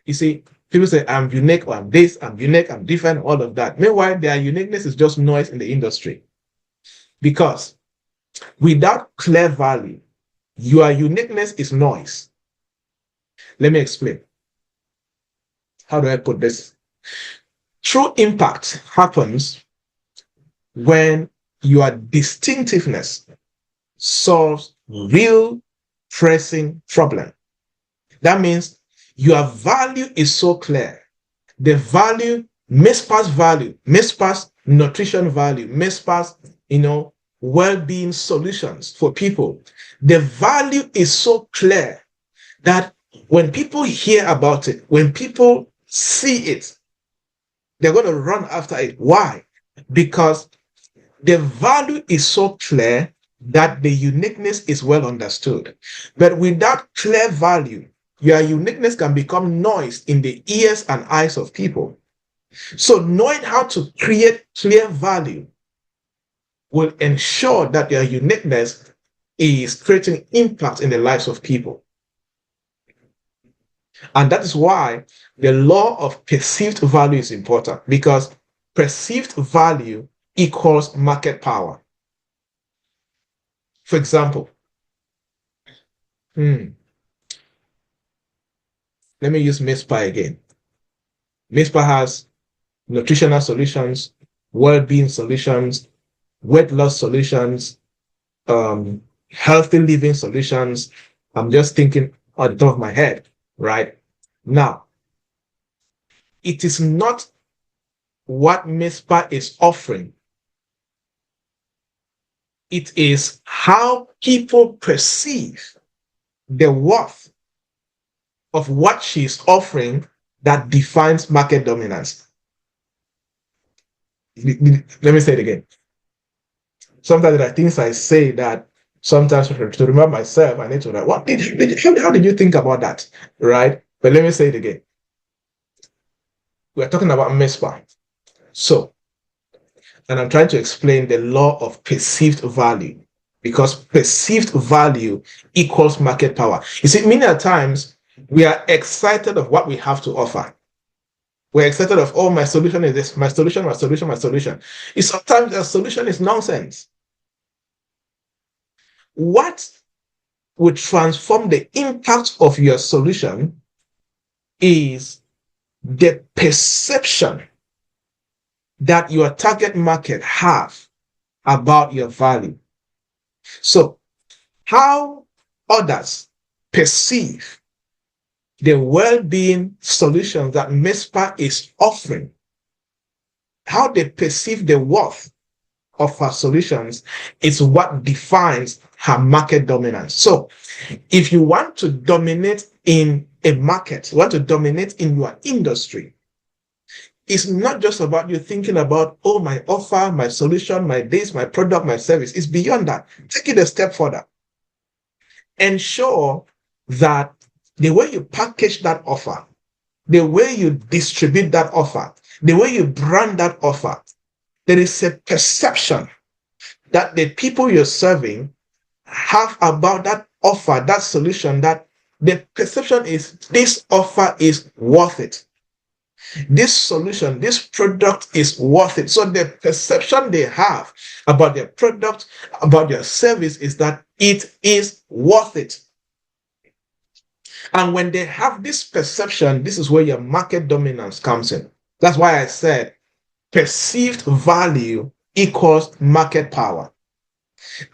You see, people say, I'm unique, or I'm this, I'm unique, I'm different, all of that. Meanwhile, their uniqueness is just noise in the industry. Because without clear value, your uniqueness is noise. Let me explain. How do I put this? True impact happens when your distinctiveness solves real pressing problem. That means your value is so clear. The value, mispass nutrition value, mispass, well-being solutions for people. The value is so clear that when people hear about it, when people see it, they're going to run after it. Why? Because the value is so clear that the uniqueness is well understood. But without clear value, your uniqueness can become noise in the ears and eyes of people. So knowing how to create clear value will ensure that your uniqueness is creating impact in the lives of people. And that is why the law of perceived value is important, because perceived value equals market power. For example, let me use MISPA again. MISPA has nutritional solutions, well-being solutions, weight loss solutions, healthy living solutions. I'm just thinking on the top of my head, right? Now, it is not what MISPA is offering. It is how people perceive the worth of what she's offering that defines market dominance. Let me say it again. Sometimes there are things I say that sometimes to remember myself, I need to like, how did you think about that? Right? But let me say it again. We're talking about MISPA. So, and I'm trying to explain the law of perceived value, because perceived value equals market power. You see, many times we are excited of what we have to offer. We're excited of, oh, my solution is this, my solution. Sometimes the solution is nonsense. What would transform the impact of your solution is the perception that your target market have about your value. So how others perceive the well-being solutions that MISPA is offering, how they perceive the worth of her solutions is what defines her market dominance. So if you want to dominate in a market, you want to dominate in your industry, it's not just about you thinking about, oh, my offer, my solution, my this, my product, my service. It's beyond that. Take it a step further. Ensure that the way you package that offer, the way you distribute that offer, the way you brand that offer, there is a perception that the people you're serving have about that offer, that solution, that the perception is this offer is worth it. This solution, this product is worth it. So the perception they have about their product, about their service is that it is worth it. And when they have this perception, this is where your market dominance comes in. That's why I said perceived value equals market power.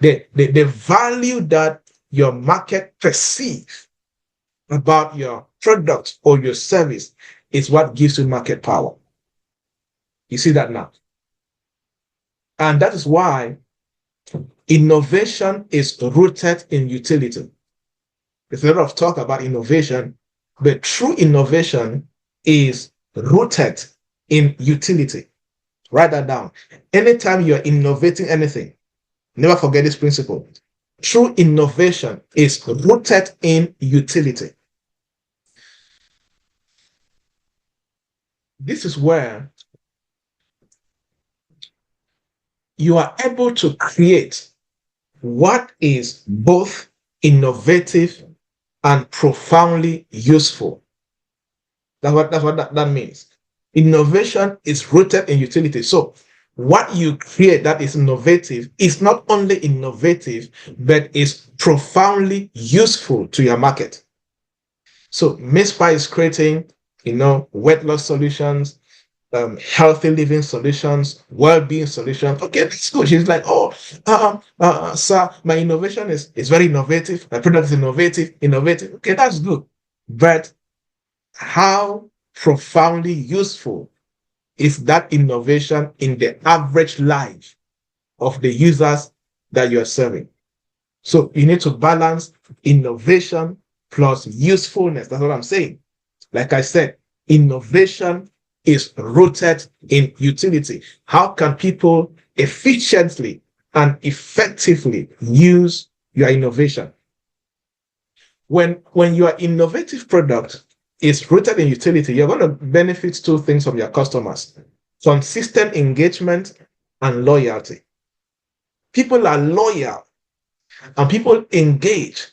The value that your market perceives about your product or your service is what gives you market power. You see that now? And that is why innovation is rooted in utility. There's a lot of talk about innovation, but true innovation is rooted in utility. Write that down. Anytime you're innovating anything, never forget this principle. True innovation is rooted in utility. This is where you are able to create what is both innovative and profoundly useful. That means. Innovation is rooted in utility. So what you create that is innovative is not only innovative, but is profoundly useful to your market. So MISPA is creating, weight loss solutions, healthy living solutions, well-being solutions. Okay, that's good. She's like, oh, sir, my innovation is very innovative. My product is innovative. Okay, that's good. But how profoundly useful is that innovation in the average life of the users that you're serving? So you need to balance innovation plus usefulness. That's what I'm saying. Like I said, innovation is rooted in utility. How can people efficiently and effectively use your innovation? When your innovative product is rooted in utility, you're going to benefit two things from your customers: consistent engagement and loyalty. People are loyal and people engage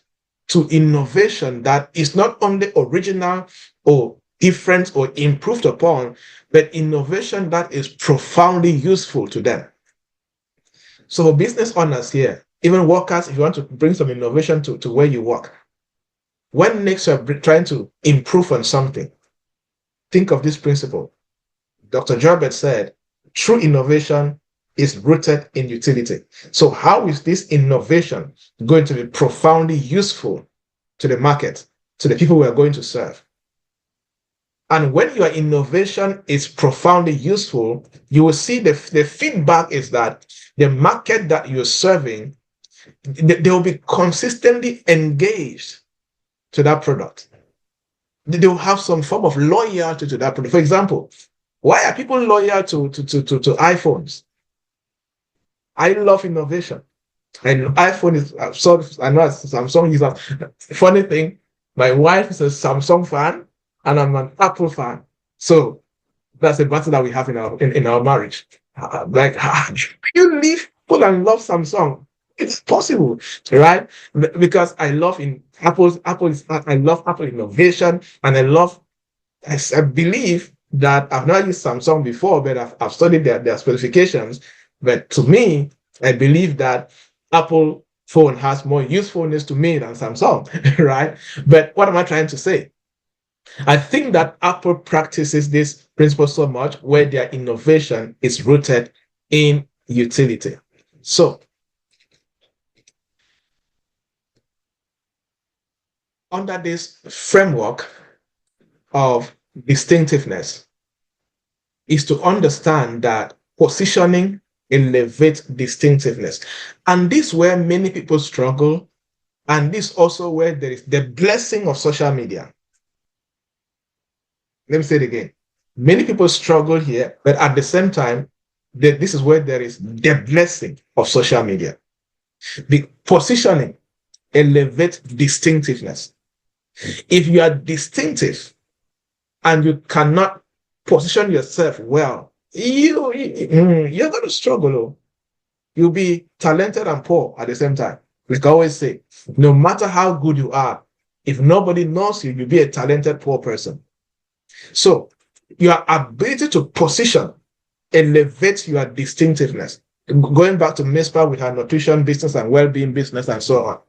to innovation that is not only original or different or improved upon, but innovation that is profoundly useful to them. So for business owners here, even workers, if you want to bring some innovation to where you work, when next you're trying to improve on something, think of this principle. Dr. Jorbert said, true innovation is rooted in utility. So how is this innovation going to be profoundly useful to the market, to the people we are going to serve? And when your innovation is profoundly useful, you will see the feedback is that the market that you're serving, they will be consistently engaged to that product. They will have some form of loyalty to that product. For example, why are people loyal to iPhones? I love innovation. And iPhone is, I know Samsung user. Funny thing, my wife is a Samsung fan and I'm an Apple fan. So that's the battle that we have in our marriage. You leave people and love Samsung. It's possible, right? Because I love I love Apple innovation, and I believe that I've not used Samsung before, but I've studied their specifications. But to me, I believe that Apple phone has more usefulness to me than Samsung, right? But what am I trying to say? I think that Apple practices this principle so much where their innovation is rooted in utility. So, under this framework of distinctiveness is to understand that positioning elevates distinctiveness. And this is where many people struggle. And this also where there is the blessing of social media. Let me say it again. Many people struggle here, but at the same time, this is where there is the blessing of social media. The positioning elevates distinctiveness. If you are distinctive and you cannot position yourself well, you're going to struggle. You'll be talented and poor at the same time. Like I always say, no matter how good you are, if nobody knows you, you'll be a talented poor person. So your ability to position elevates your distinctiveness. Going back to MISPA with her nutrition business and well-being business and so on.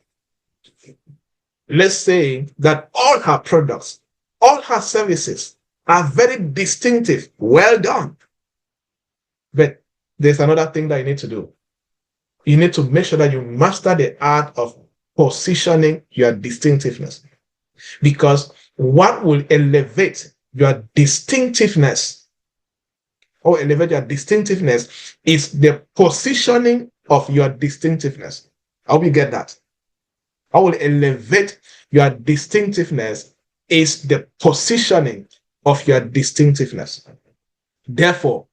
Let's say that all her products, all her services are very distinctive, well done. But there's another thing that you need to do. You need to make sure that you master the art of positioning your distinctiveness. Because what will elevate your distinctiveness is the positioning of your distinctiveness. I hope you get that. What will elevate your distinctiveness is the positioning of your distinctiveness. Therefore,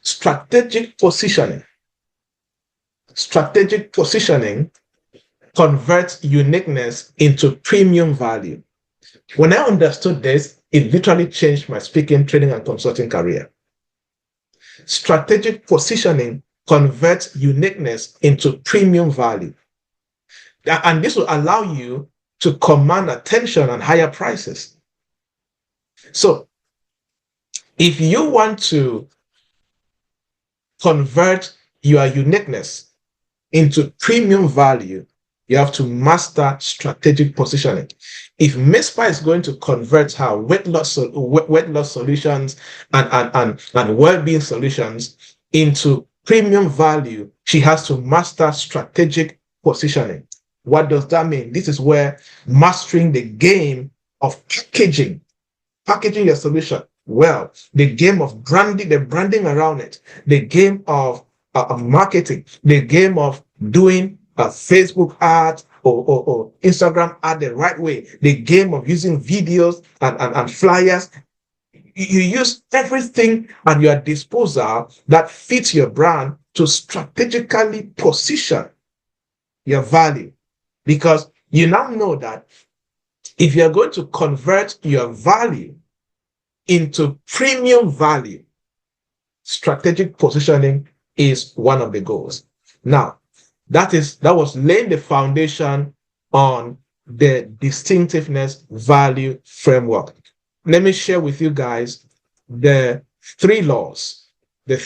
strategic positioning converts uniqueness into premium value. When I understood this, it literally changed my speaking, training, and consulting career. Strategic positioning converts uniqueness into premium value. And this will allow you to command attention and higher prices. So if you want to convert your uniqueness into premium value, you have to master strategic positioning. If Mispa is going to convert her weight loss solutions and well-being solutions into premium value, she has to master strategic positioning. What does that mean? This is where mastering the game of packaging your solution well, the game of branding, the branding around it, the game of marketing, the game of doing a Facebook ad or Instagram ad the right way, the game of using videos and flyers. You use everything at your disposal that fits your brand to strategically position your value, because you now know that if you're going to convert your value into premium value, strategic positioning is one of the goals. Now, that was laying the foundation on the distinctiveness value framework. Let me share with you guys the three laws that, the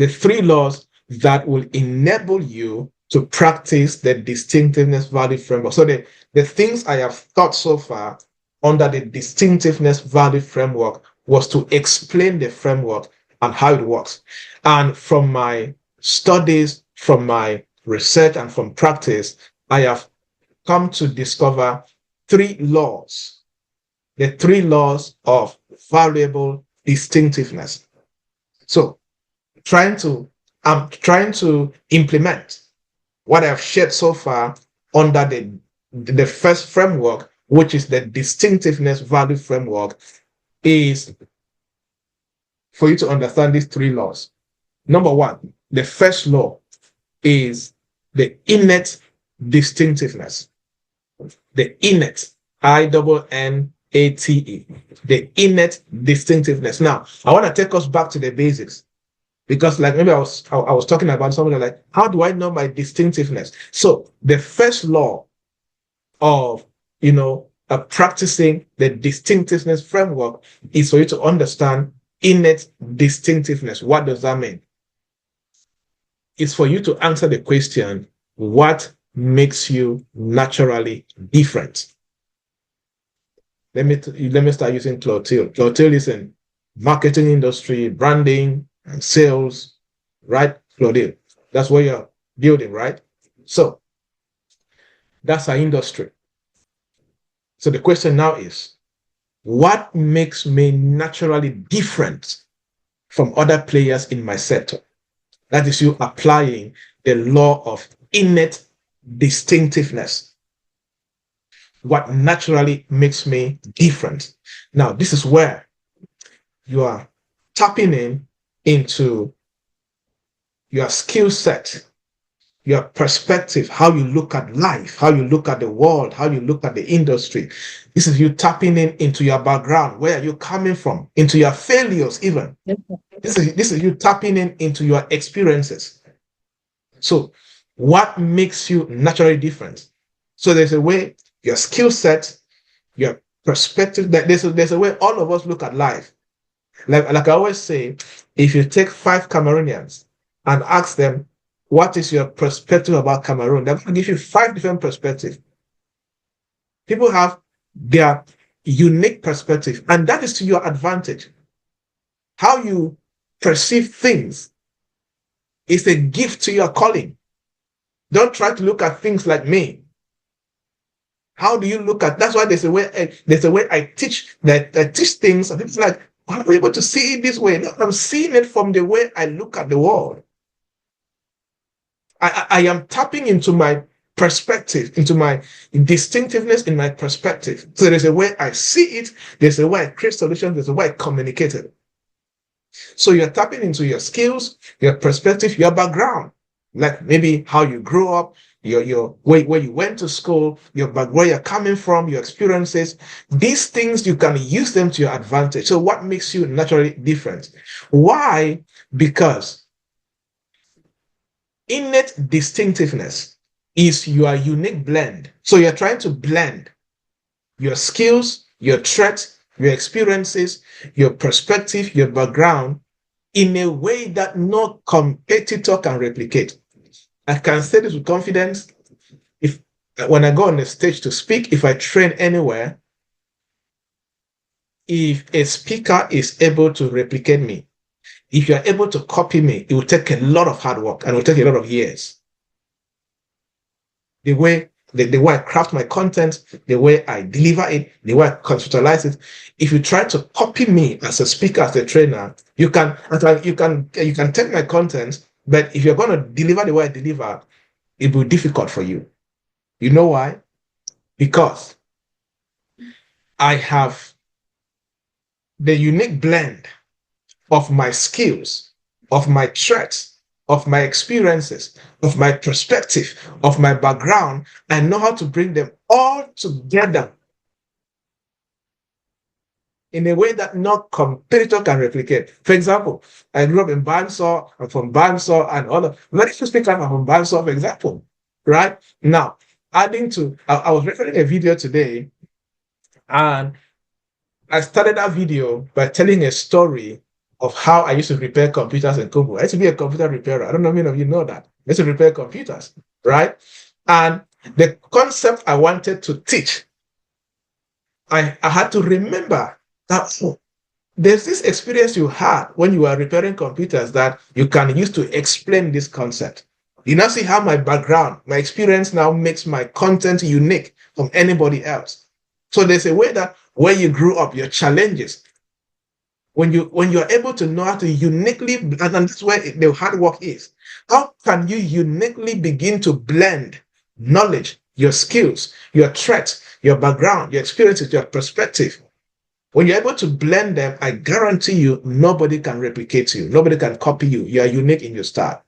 three laws that will enable you to practice the distinctiveness value framework. So the things I have taught so far under the distinctiveness value framework was to explain the framework and how it works. And from my studies, from my research, and from practice, I have come to discover three laws, the three laws of valuable distinctiveness. So I'm trying to implement what I've shared so far under the first framework, which is the distinctiveness value framework, is for you to understand these three laws. Number one, the first law is the innate distinctiveness. The innate, INNATE, the innate distinctiveness. Now, I want to take us back to the basics. Because like maybe I was talking about something like, how do I know my distinctiveness? So the first law of, practicing the distinctiveness framework is for you to understand innate distinctiveness. What does that mean? It's for you to answer the question, what makes you naturally different? Let me start using Clotilde. Clotilde is in marketing industry, branding, and sales, right, Claudine? That's what you're building, right? So that's our industry. So the question now is, what makes me naturally different from other players in my sector? That is you applying the law of innate distinctiveness. What naturally makes me different? Now, this is where you are tapping into your skill set, your perspective, how you look at life, how you look at the world, how you look at the industry. This is you tapping into your background, where are you coming from, into your failures even. This is you tapping into your experiences. So what makes you naturally different? So there's a way, your skill set, your perspective, that there's a way all of us look at life. Like I always say, if you take 5 Cameroonians and ask them, what is your perspective about Cameroon? They're going to give you 5 different perspectives. People have their unique perspective, and that is to your advantage. How you perceive things is a gift to your calling. Don't try to look at things like me. How do you look at? That's why there's a way I teach things, and it's like, I'm able to see it this way. No, I'm seeing it from the way I look at the world. I am tapping into my perspective, into my distinctiveness in my perspective. So there's a way I see it, there's a way I create solutions, there's a way I communicate it. So you're tapping into your skills, your perspective, your background, like maybe how you grew up, your where you went to school, where you're coming from, your experiences. These things, you can use them to your advantage. So what makes you naturally different? Why? Because innate distinctiveness is your unique blend. So you're trying to blend your skills, your traits, your experiences, your perspective, your background in a way that no competitor can replicate. I can say this with confidence. If when I go on the stage to speak, if I train anywhere, if a speaker is able to replicate me, if you're able to copy me, it will take a lot of hard work and it will take a lot of years. The way I craft my content, the way I deliver it, the way I conceptualize it. If you try to copy me as a speaker, as a trainer, you can take my content, but if you're going to deliver the way I deliver, it will be difficult for you. You know why? Because I have the unique blend of my skills, of my traits, of my experiences, of my perspective, of my background. I know how to bring them all together in a way that no competitor can replicate. For example, I grew up in Bansaw, I'm from Bansaw, and all of very few speakers are from Bansaw, for example. Right? Now, adding to, I was recording a video today, and I started that video by telling a story of how I used to repair computers in Congo. I used to be a computer repairer. I don't know if many of you know that. I used to repair computers, right? And the concept I wanted to teach, I had to remember that there's this experience you had when you were repairing computers that you can use to explain this concept. You now see how my background, my experience now makes my content unique from anybody else. So there's a way that where you grew up, your challenges, when you're able to know how to uniquely, and that's where the hard work is. How can you uniquely begin to blend knowledge, your skills, your traits, your background, your experiences, your perspective? When you're able to blend them, I guarantee you, nobody can replicate you. Nobody can copy you. You are unique in your style.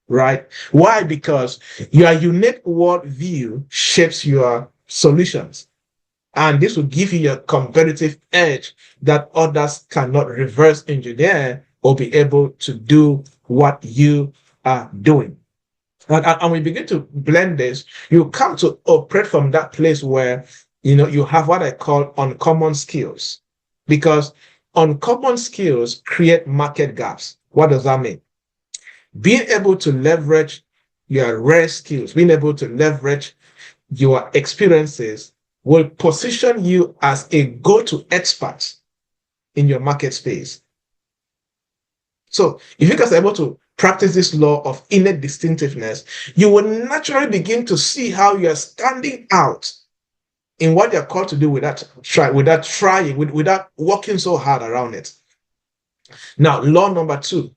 Right? Why? Because your unique worldview shapes your solutions. And this will give you a competitive edge that others cannot reverse engineer or be able to do what you are doing. And we begin to blend this, you come to operate from that place where you have what I call uncommon skills. Because uncommon skills create market gaps. What does that mean? Being able to leverage your rare skills, being able to leverage your experiences will position you as a go-to expert in your market space. So if you guys are able to practice this law of innate distinctiveness, you will naturally begin to see how you are standing out in what you're called to do without working so hard around it. Now, law number 2,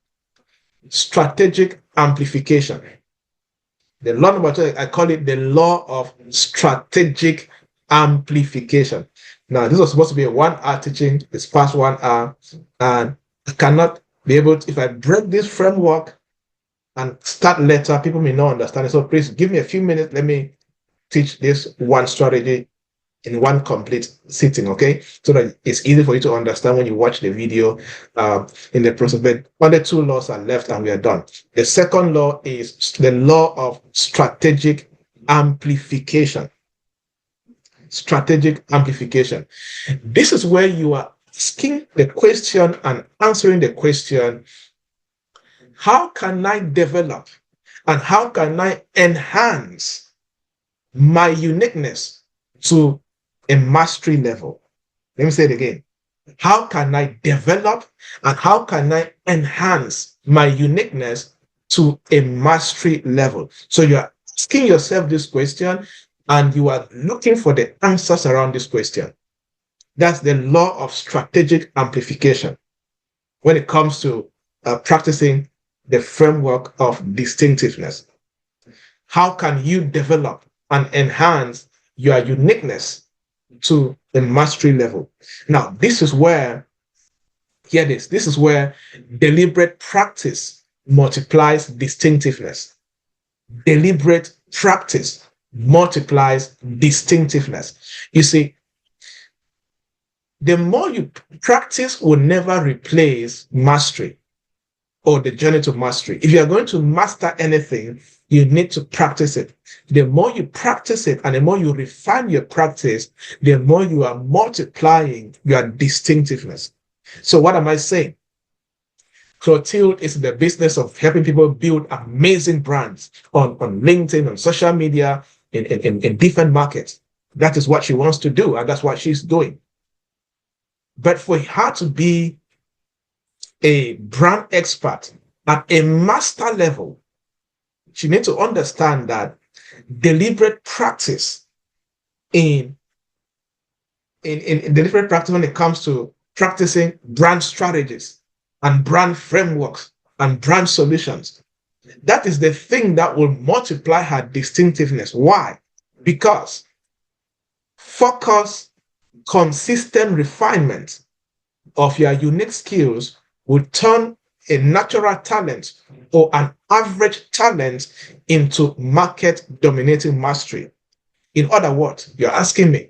strategic amplification. The law number 2, I call it the law of strategic amplification. Now, this was supposed to be a 1-hour teaching. It's past 1 hour, and I cannot be able to, if I break this framework and start later, people may not understand it. So please give me a few minutes. Let me teach this one strategy in one complete sitting, okay? So that it's easy for you to understand when you watch the video in the process. But only 2 laws are left and we are done. The second law is the law of strategic amplification. Strategic amplification. This is where you are asking the question and answering the question, how can I develop and how can I enhance my uniqueness to a mastery level? Let me say it again. How can I develop and how can I enhance my uniqueness to a mastery level? So you're asking yourself this question and you are looking for the answers around this question. That's the law of strategic amplification when it comes to practicing the framework of distinctiveness. How can you develop and enhance your uniqueness to the mastery level? Now, this is where, hear this is where deliberate practice multiplies distinctiveness. Deliberate practice multiplies distinctiveness. You see, the more you practice will never replace mastery or the journey to mastery. If you are going to master anything, you need to practice it. The more you practice it and the more you refine your practice, the more you are multiplying your distinctiveness. So what am I saying? Clotilde is in the business of helping people build amazing brands on LinkedIn, on social media, in different markets. That is what she wants to do, and that's what she's doing. But for her to be a brand expert at a master level, she needs to understand that deliberate practice in deliberate practice when it comes to practicing brand strategies and brand frameworks and brand solutions. That is the thing that will multiply her distinctiveness. Why? Because focus, consistent refinement of your unique skills will turn a natural talent or an average talent into market dominating mastery. In other words, you're asking me,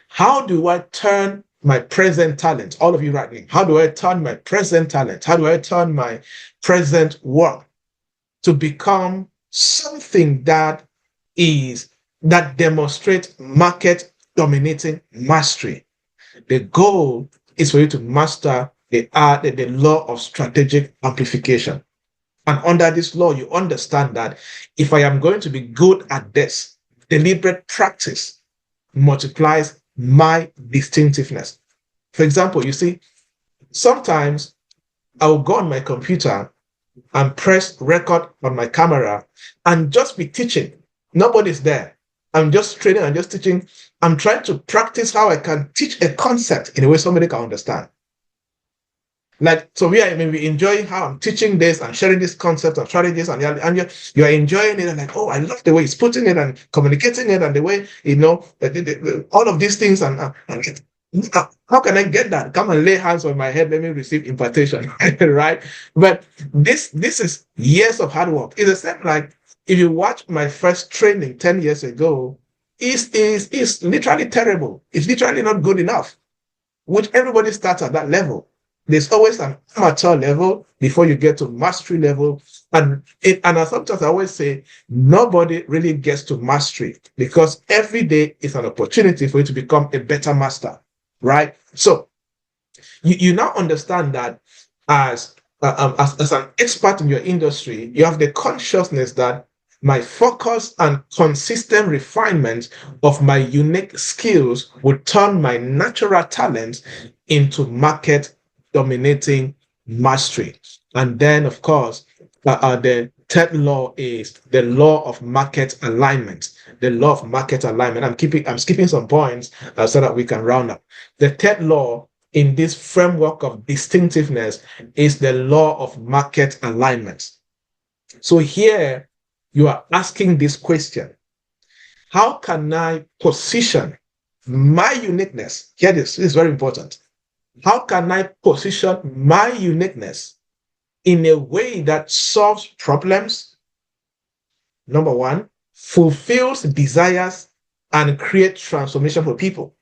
how do I turn my present talent, all of you right now, how do I turn my present talent, how do I turn my present work to become something that demonstrates market dominating mastery? The goal is for you to master the law of strategic amplification. And under this law, you understand that if I am going to be good at this, deliberate practice multiplies my distinctiveness. For example, you see, sometimes I will go on my computer and press record on my camera and just be teaching. Nobody's there. I'm just training and just teaching. I'm trying to practice how I can teach a concept in a way somebody can understand. Like, so we are maybe enjoying how I'm teaching this and sharing this concept of strategies, and you're enjoying it, and like, oh, I love the way he's putting it and communicating it, and the way, all of these things, and how can I get that? Come and lay hands on my head, let me receive impartation, right? But this is years of hard work. It's the same like if you watch my first training 10 years ago, it's literally terrible. It's literally not good enough, which everybody starts at that level. There's always an amateur level before you get to mastery level. And sometimes I always say, nobody really gets to mastery because every day is an opportunity for you to become a better master, right? So you now understand that as an expert in your industry, you have the consciousness that my focus and consistent refinement of my unique skills will turn my natural talent into market dominating mastery. And then, of course, the third law is the law of market alignment. The law of market alignment. I'm skipping some points so that we can round up. The third law in this framework of distinctiveness is the law of market alignment. So here you are asking this question: how can I position my uniqueness? Here this is very important. How can I position my uniqueness in a way that solves problems? Number one, fulfills desires and creates transformation for people.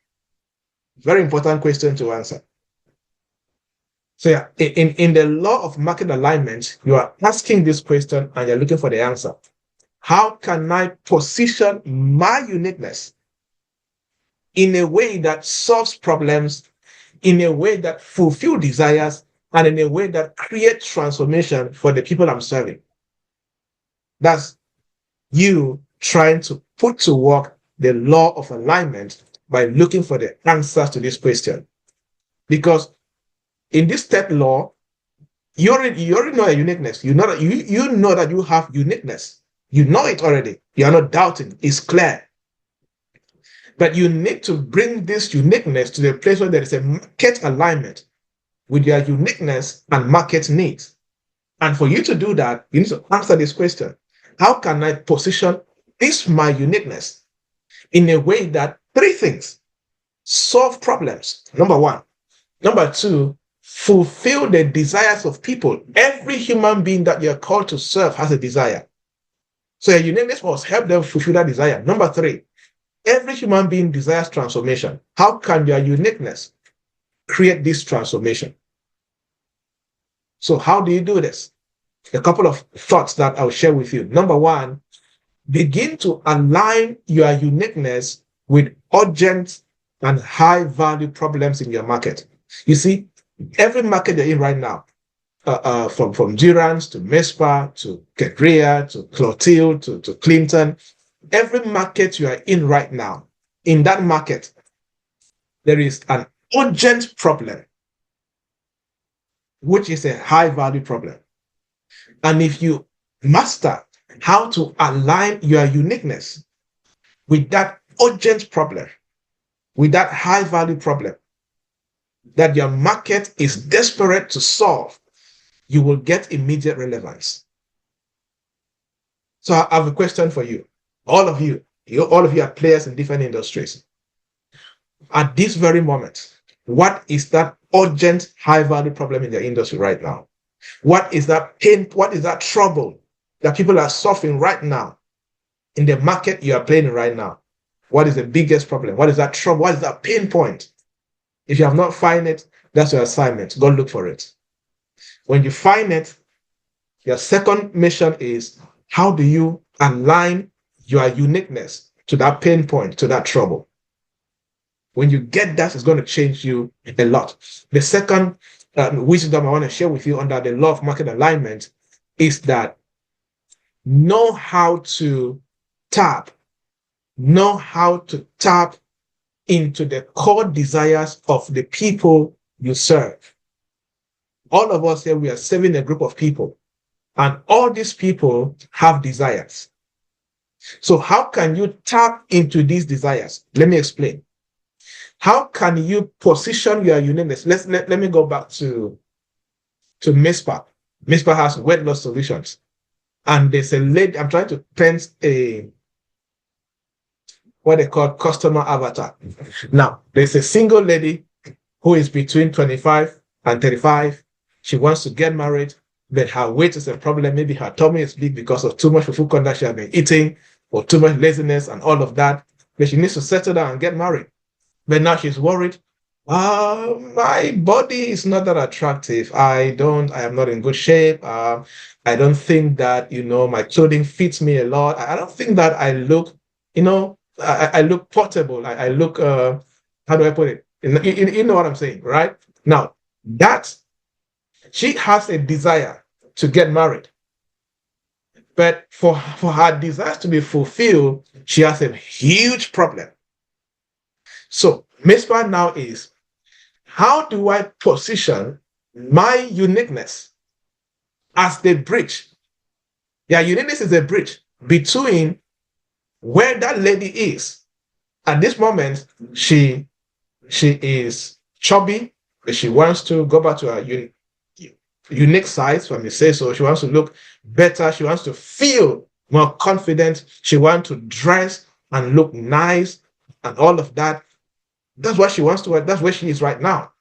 Very important question to answer. So yeah, in the law of market alignment, you are asking this question and you're looking for the answer. How can I position my uniqueness in a way that solves problems, in a way that fulfills desires, and in a way that creates transformation for the people I'm serving? That's you trying to put to work the law of alignment by looking for the answers to this question. Because in this third law, you already know your uniqueness. You know that you have uniqueness. You know it already. You are not doubting. It's clear. But you need to bring this uniqueness to the place where there is a market alignment with your uniqueness and market needs. And for you to do that, you need to answer this question: how can I position my uniqueness in a way that three things: solve problems, number one; number two, fulfill the desires of people. Every human being that you're called to serve has a desire. So your uniqueness must help them fulfill that desire. Number three, every human being desires transformation. How can your uniqueness create this transformation? So how do you do this? A couple of thoughts that I'll share with you. Number one, begin to align your uniqueness with urgent and high value problems in your market. You see, every market you're in right now, from Durance to Mespa to Kedria to Clotilde to Clinton, every market you are in right now, in that market, there is an urgent problem, which is a high value problem. And if you master how to align your uniqueness with that urgent problem, with that high value problem that your market is desperate to solve, you will get immediate relevance. So I have a question for you. All of you are players in different industries. At this very moment, what is that urgent high value problem in the industry right now? What is that pain? What is that trouble that people are suffering right now in the market you are playing in right now? What is the biggest problem? What is that trouble? What is that pain point? If you have not found it, that's your assignment. Go look for it. When you find it, your second mission is, how do you align your uniqueness to that pain point, to that trouble? When you get that, it's going to change you a lot. The second wisdom I want to share with you under the law of market alignment is that know how to tap into the core desires of the people you serve. All of us here, we are serving a group of people, and all these people have desires. So how can you tap into these desires? Let me explain. How can you position your uniqueness? Let me go back to MISPA. MISPA has weight loss solutions. And there's a lady, I'm trying to paint what they call customer avatar. Now, there's a single lady who is between 25 and 35. She wants to get married, but her weight is a problem. Maybe her tummy is big because of too much food content she has been eating, or too much laziness and all of that. But she needs to settle down and get married. But now she's worried. My body is not that attractive. I am not in good shape. I don't think that, my clothing fits me a lot. I don't think that I look, I look portable. I look, how do I put it? You know what I'm saying, right? Now, she has a desire to get married. But for her desires to be fulfilled, she has a huge problem. So, MISPA now is, how do I position my uniqueness as the bridge? Yeah, uniqueness is a bridge between where that lady is. At this moment, she is chubby, but she wants to go back to her unique size, let me say so. She wants to look better. She wants to feel more confident. She wants to dress and look nice and all of that. That's what she wants to. That's where she is right now.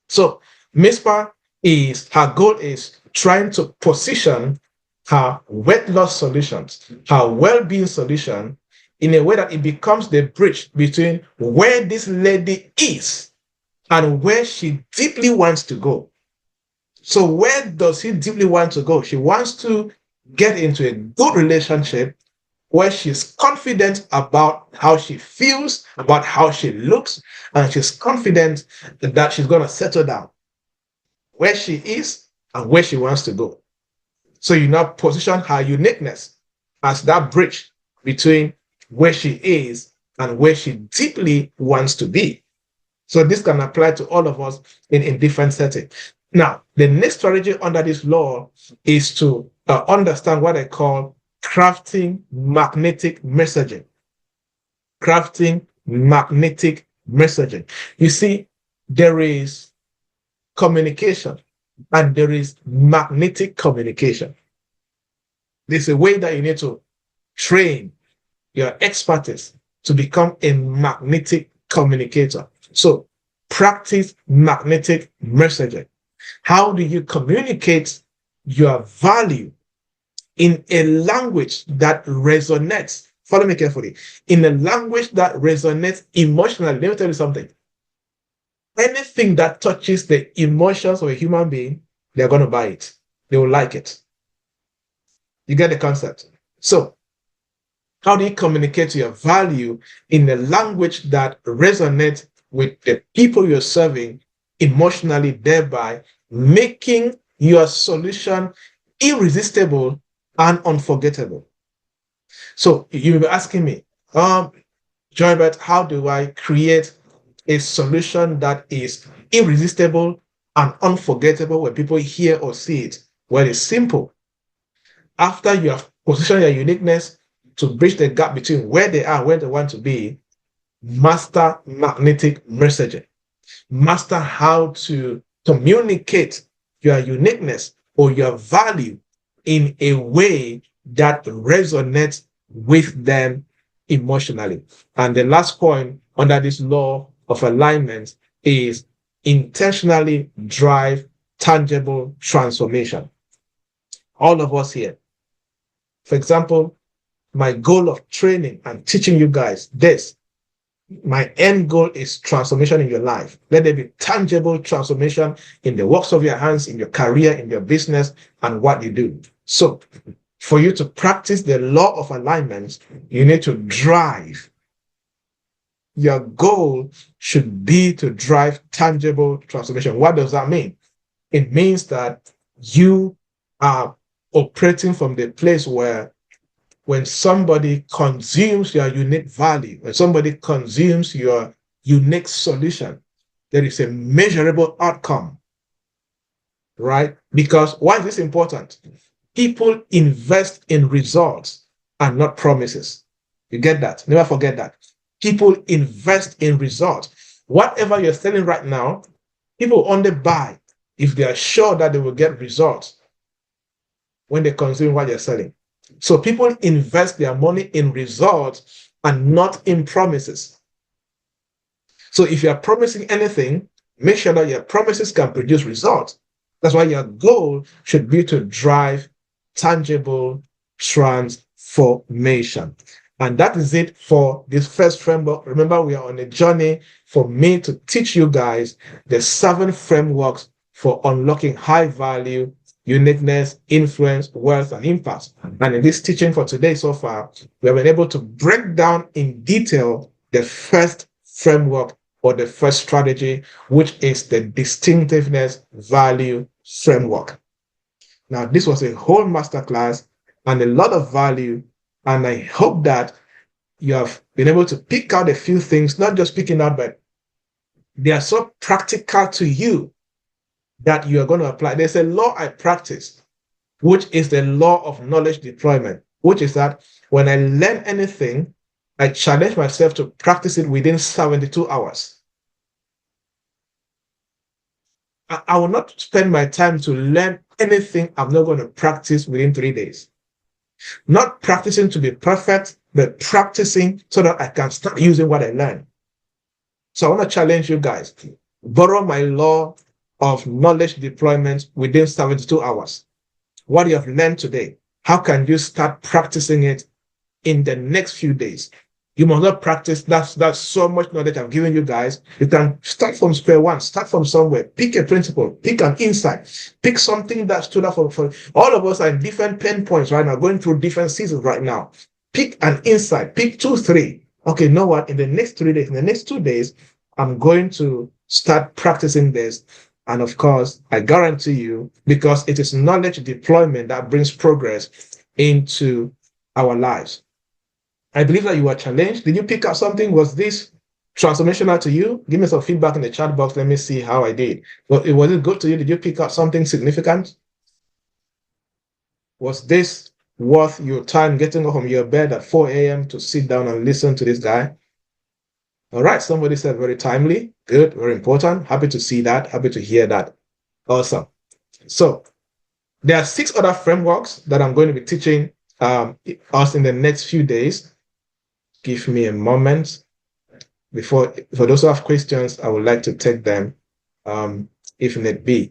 So MISPA her goal is trying to position her weight loss solutions, her well-being solution, in a way that it becomes the bridge between where this lady is and where she deeply wants to go. So where does she deeply want to go? She wants to get into a good relationship where she's confident about how she feels, about how she looks, and she's confident that she's going to settle down where she is and where she wants to go. So you now position her uniqueness as that bridge between where she is and where she deeply wants to be. So this can apply to all of us in different settings. Now, the next strategy under this law is to understand what I call crafting magnetic messaging. Crafting magnetic messaging. You see, there is communication and there is magnetic communication. There's a way that you need to train your expertise to become a magnetic communicator. So practice magnetic messaging. How do you communicate your value in a language that resonates? Follow me carefully. In a language that resonates emotionally. Let me tell you something. Anything that touches the emotions of a human being, they're going to buy it. They will like it. You get the concept? So how do you communicate your value in a language that resonates with the people you're serving emotionally, thereby making your solution irresistible and unforgettable? So you will be asking me, Joybert, how do I create a solution that is irresistible and unforgettable when people hear or see it? Well, it's simple. After you have positioned your uniqueness to bridge the gap between where they are and where they want to be, master magnetic messaging. Master how to communicate your uniqueness or your value in a way that resonates with them emotionally. And the last point under this law of alignment is intentionally drive tangible transformation. All of us here. For example, my goal of training and teaching you guys this, my end goal is transformation in your life. Let there be tangible transformation in the works of your hands, in your career, in your business, and what you do. So for you to practice the law of alignment, you need to drive. Your goal should be to drive tangible transformation. What does that mean? It means that you are operating from the place where when somebody consumes your unique value, when somebody consumes your unique solution, there is a measurable outcome, right? Because why is this important? People invest in results and not promises. You get that? Never forget that. People invest in results. Whatever you're selling right now, people only buy if they are sure that they will get results when they consume what you're selling. So people invest their money in results and not in promises. So if you're promising anything, make sure that your promises can produce results. That's why your goal should be to drive tangible transformation. And that is it for this first framework. Remember, we are on a journey for me to teach you guys the 7 frameworks for unlocking high value uniqueness, influence, wealth, and impact. And in this teaching for today so far, we have been able to break down in detail the first framework or the first strategy, which is the distinctiveness value framework. Now, this was a whole masterclass and a lot of value, and I hope that you have been able to pick out a few things, not just picking out, but they are so practical to you that you are going to apply. There's a law I practice, which is the law of knowledge deployment, which is that when I learn anything, I challenge myself to practice it within 72 hours. I will not spend my time to learn anything I'm not going to practice within 3 days. Not practicing to be perfect, but practicing so that I can start using what I learned. So I want to challenge you guys. Borrow my law of knowledge deployment within 72 hours. What you have learned today, how can you start practicing it in the next few days? You must not practice. That's so much knowledge I've given you guys. You can start from square one, start from somewhere, pick a principle, pick an insight, pick something that stood out for all of us are in different pain points right now, going through different seasons right now. Pick an insight, pick 2, 3. Okay, you know what? In the next 3 days, in the next 2 days, I'm going to start practicing this. And of course, I guarantee you, because it is knowledge deployment that brings progress into our lives. I believe that you were challenged. Did you pick up something? Was this transformational to you? Give me some feedback in the chat box. Let me see how I did. Was it good to you? Did you pick up something significant? Was this worth your time getting up from your bed at 4 a.m. to sit down and listen to this guy? All right, somebody said very timely. Good, very important. Happy to see that. Happy to hear that. Awesome. So there are 6 other frameworks that I'm going to be teaching us in the next few days. Give me a moment. For those who have questions, I would like to take them if need be.